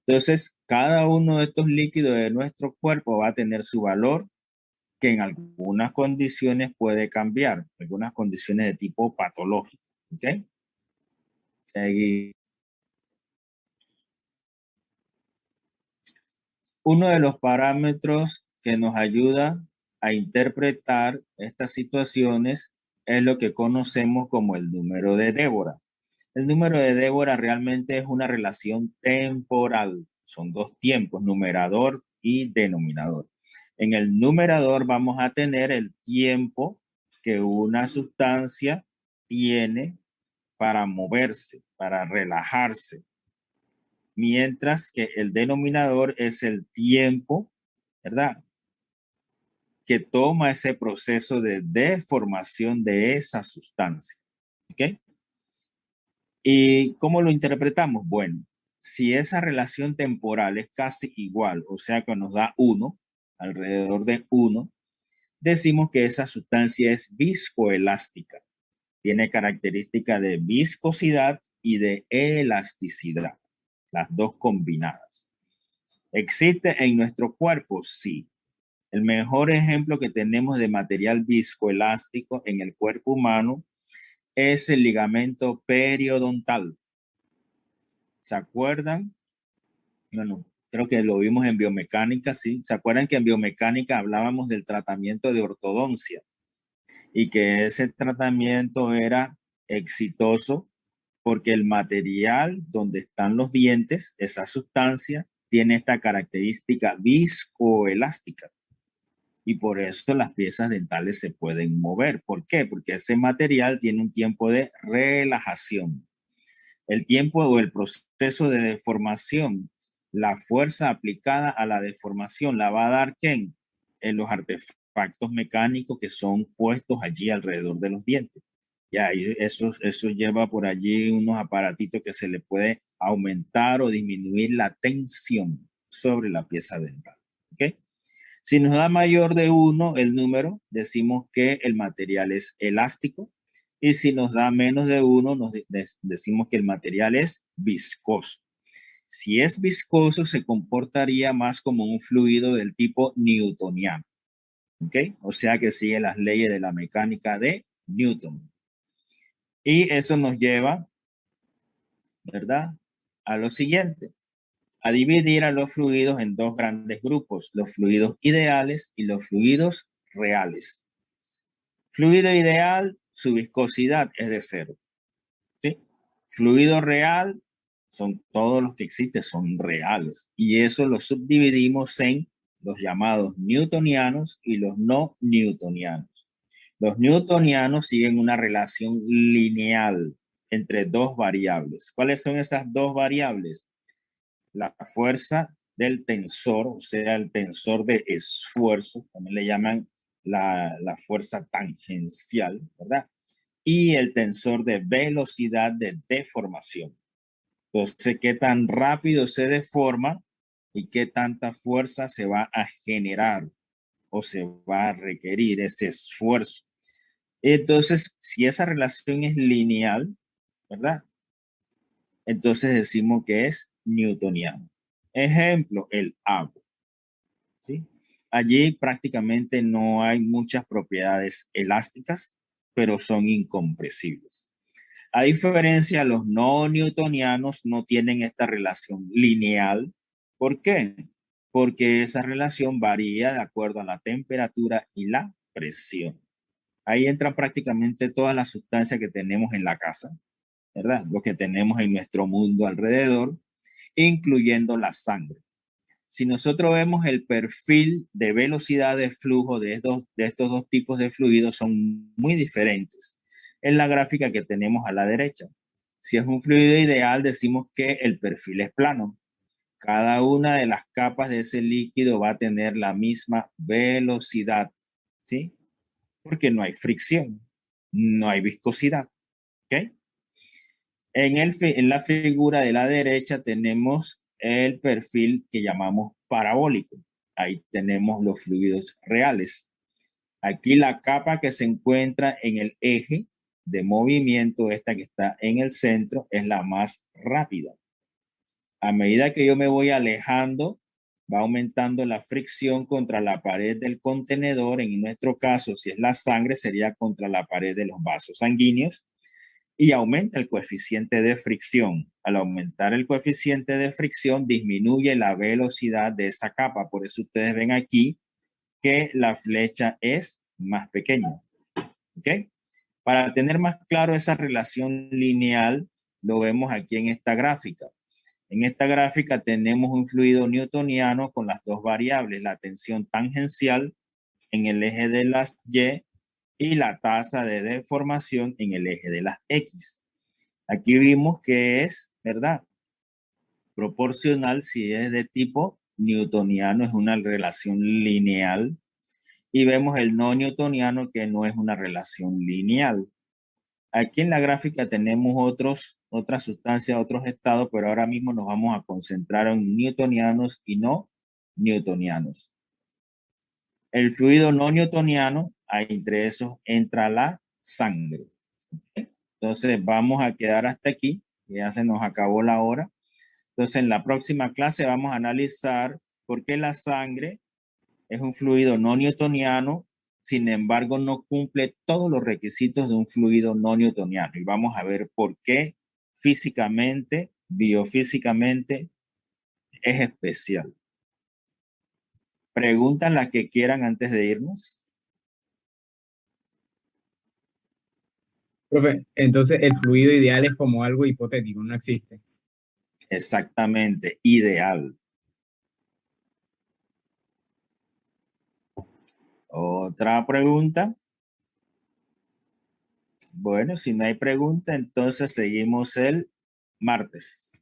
Entonces, cada uno de estos líquidos de nuestro cuerpo va a tener su valor que en algunas condiciones puede cambiar, algunas condiciones de tipo patológico, ¿ok? Seguimos. Uno de los parámetros que nos ayuda a interpretar estas situaciones es lo que conocemos como el número de Débora. El número de Débora realmente es una relación temporal. Son dos tiempos, numerador y denominador. En el numerador vamos a tener el tiempo que una sustancia tiene para moverse, para relajarse, mientras que el denominador es el tiempo, ¿verdad?, que toma ese proceso de deformación de esa sustancia. ¿Ok? ¿Y cómo lo interpretamos? Bueno, si esa relación temporal es casi igual, o sea que nos da 1, alrededor de 1, decimos que esa sustancia es viscoelástica. Tiene característica de viscosidad y de elasticidad, las dos combinadas. ¿Existe en nuestro cuerpo? Sí. El mejor ejemplo que tenemos de material viscoelástico en el cuerpo humano es el ligamento periodontal. ¿Se acuerdan? Bueno, creo que lo vimos en biomecánica, sí. ¿Se acuerdan que en biomecánica hablábamos del tratamiento de ortodoncia? Y que ese tratamiento era exitoso porque el material donde están los dientes, esa sustancia, tiene esta característica viscoelástica. Y por eso las piezas dentales se pueden mover. ¿Por qué? Porque ese material tiene un tiempo de relajación. El tiempo o el proceso de deformación, la fuerza aplicada a la deformación la va a dar ¿quién? En los artefactos mecánicos que son puestos allí alrededor de los dientes. Ya, eso lleva por allí unos aparatitos que se le puede aumentar o disminuir la tensión sobre la pieza dental. ¿Ok? Si nos da mayor de 1 el número, decimos que el material es elástico. Y si nos da menos de 1, decimos que el material es viscoso. Si es viscoso, se comportaría más como un fluido del tipo newtoniano. ¿Ok? O sea que sigue las leyes de la mecánica de Newton. Y eso nos lleva, ¿verdad?, a lo siguiente. A dividir a los fluidos en dos grandes grupos, los fluidos ideales y los fluidos reales. Fluido ideal, su viscosidad es de 0. ¿Sí? Fluido real, son todos los que existen, son reales. Y eso lo subdividimos en los llamados newtonianos y los no newtonianos. Los newtonianos siguen una relación lineal entre dos variables. ¿Cuáles son esas dos variables? La fuerza del tensor, o sea, el tensor de esfuerzo, también le llaman la fuerza tangencial, ¿verdad? Y el tensor de velocidad de deformación. Entonces, ¿qué tan rápido se deforma y qué tanta fuerza se va a generar o se va a requerir ese esfuerzo? Entonces, si esa relación es lineal, ¿verdad?, entonces decimos que es newtoniano. Ejemplo, el agua. ¿Sí? Allí prácticamente no hay muchas propiedades elásticas, pero son incompresibles. A diferencia, los no newtonianos no tienen esta relación lineal. ¿Por qué? Porque esa relación varía de acuerdo a la temperatura y la presión. Ahí entran prácticamente todas las sustancias que tenemos en la casa, ¿verdad? Lo que tenemos en nuestro mundo alrededor, incluyendo la sangre. Si nosotros vemos el perfil de velocidad de flujo de estos dos tipos de fluidos, son muy diferentes. En la gráfica que tenemos a la derecha, si es un fluido ideal, decimos que el perfil es plano. Cada una de las capas de ese líquido va a tener la misma velocidad, ¿sí? Porque no hay fricción, no hay viscosidad, ¿ok? En la figura de la derecha tenemos el perfil que llamamos parabólico. Ahí tenemos los fluidos reales. Aquí la capa que se encuentra en el eje de movimiento, esta que está en el centro, es la más rápida. A medida que yo me voy alejando, va aumentando la fricción contra la pared del contenedor. En nuestro caso, si es la sangre, sería contra la pared de los vasos sanguíneos. Y aumenta el coeficiente de fricción. Al aumentar el coeficiente de fricción, disminuye la velocidad de esa capa. Por eso ustedes ven aquí que la flecha es más pequeña. ¿Ok? Para tener más claro esa relación lineal, lo vemos aquí en esta gráfica. En esta gráfica tenemos un fluido newtoniano con las dos variables, la tensión tangencial en el eje de las Y y la tasa de deformación en el eje de las X. Aquí vimos que es, ¿verdad?, proporcional si es de tipo newtoniano, es una relación lineal. Y vemos el no newtoniano que no es una relación lineal. Aquí en la gráfica tenemos otras sustancias, otros estados, pero ahora mismo nos vamos a concentrar en newtonianos y no newtonianos. El fluido no newtoniano, entre esos entra la sangre. Entonces vamos a quedar hasta aquí, ya se nos acabó la hora. Entonces en la próxima clase vamos a analizar por qué la sangre es un fluido no newtoniano, sin embargo no cumple todos los requisitos de un fluido no newtoniano. Y vamos a ver por qué físicamente, biofísicamente, es especial. ¿Preguntan las que quieran antes de irnos? Profe, entonces el fluido ideal es como algo hipotético, no existe. Exactamente, ideal. ¿Otra pregunta? Bueno, si no hay pregunta, entonces seguimos el martes.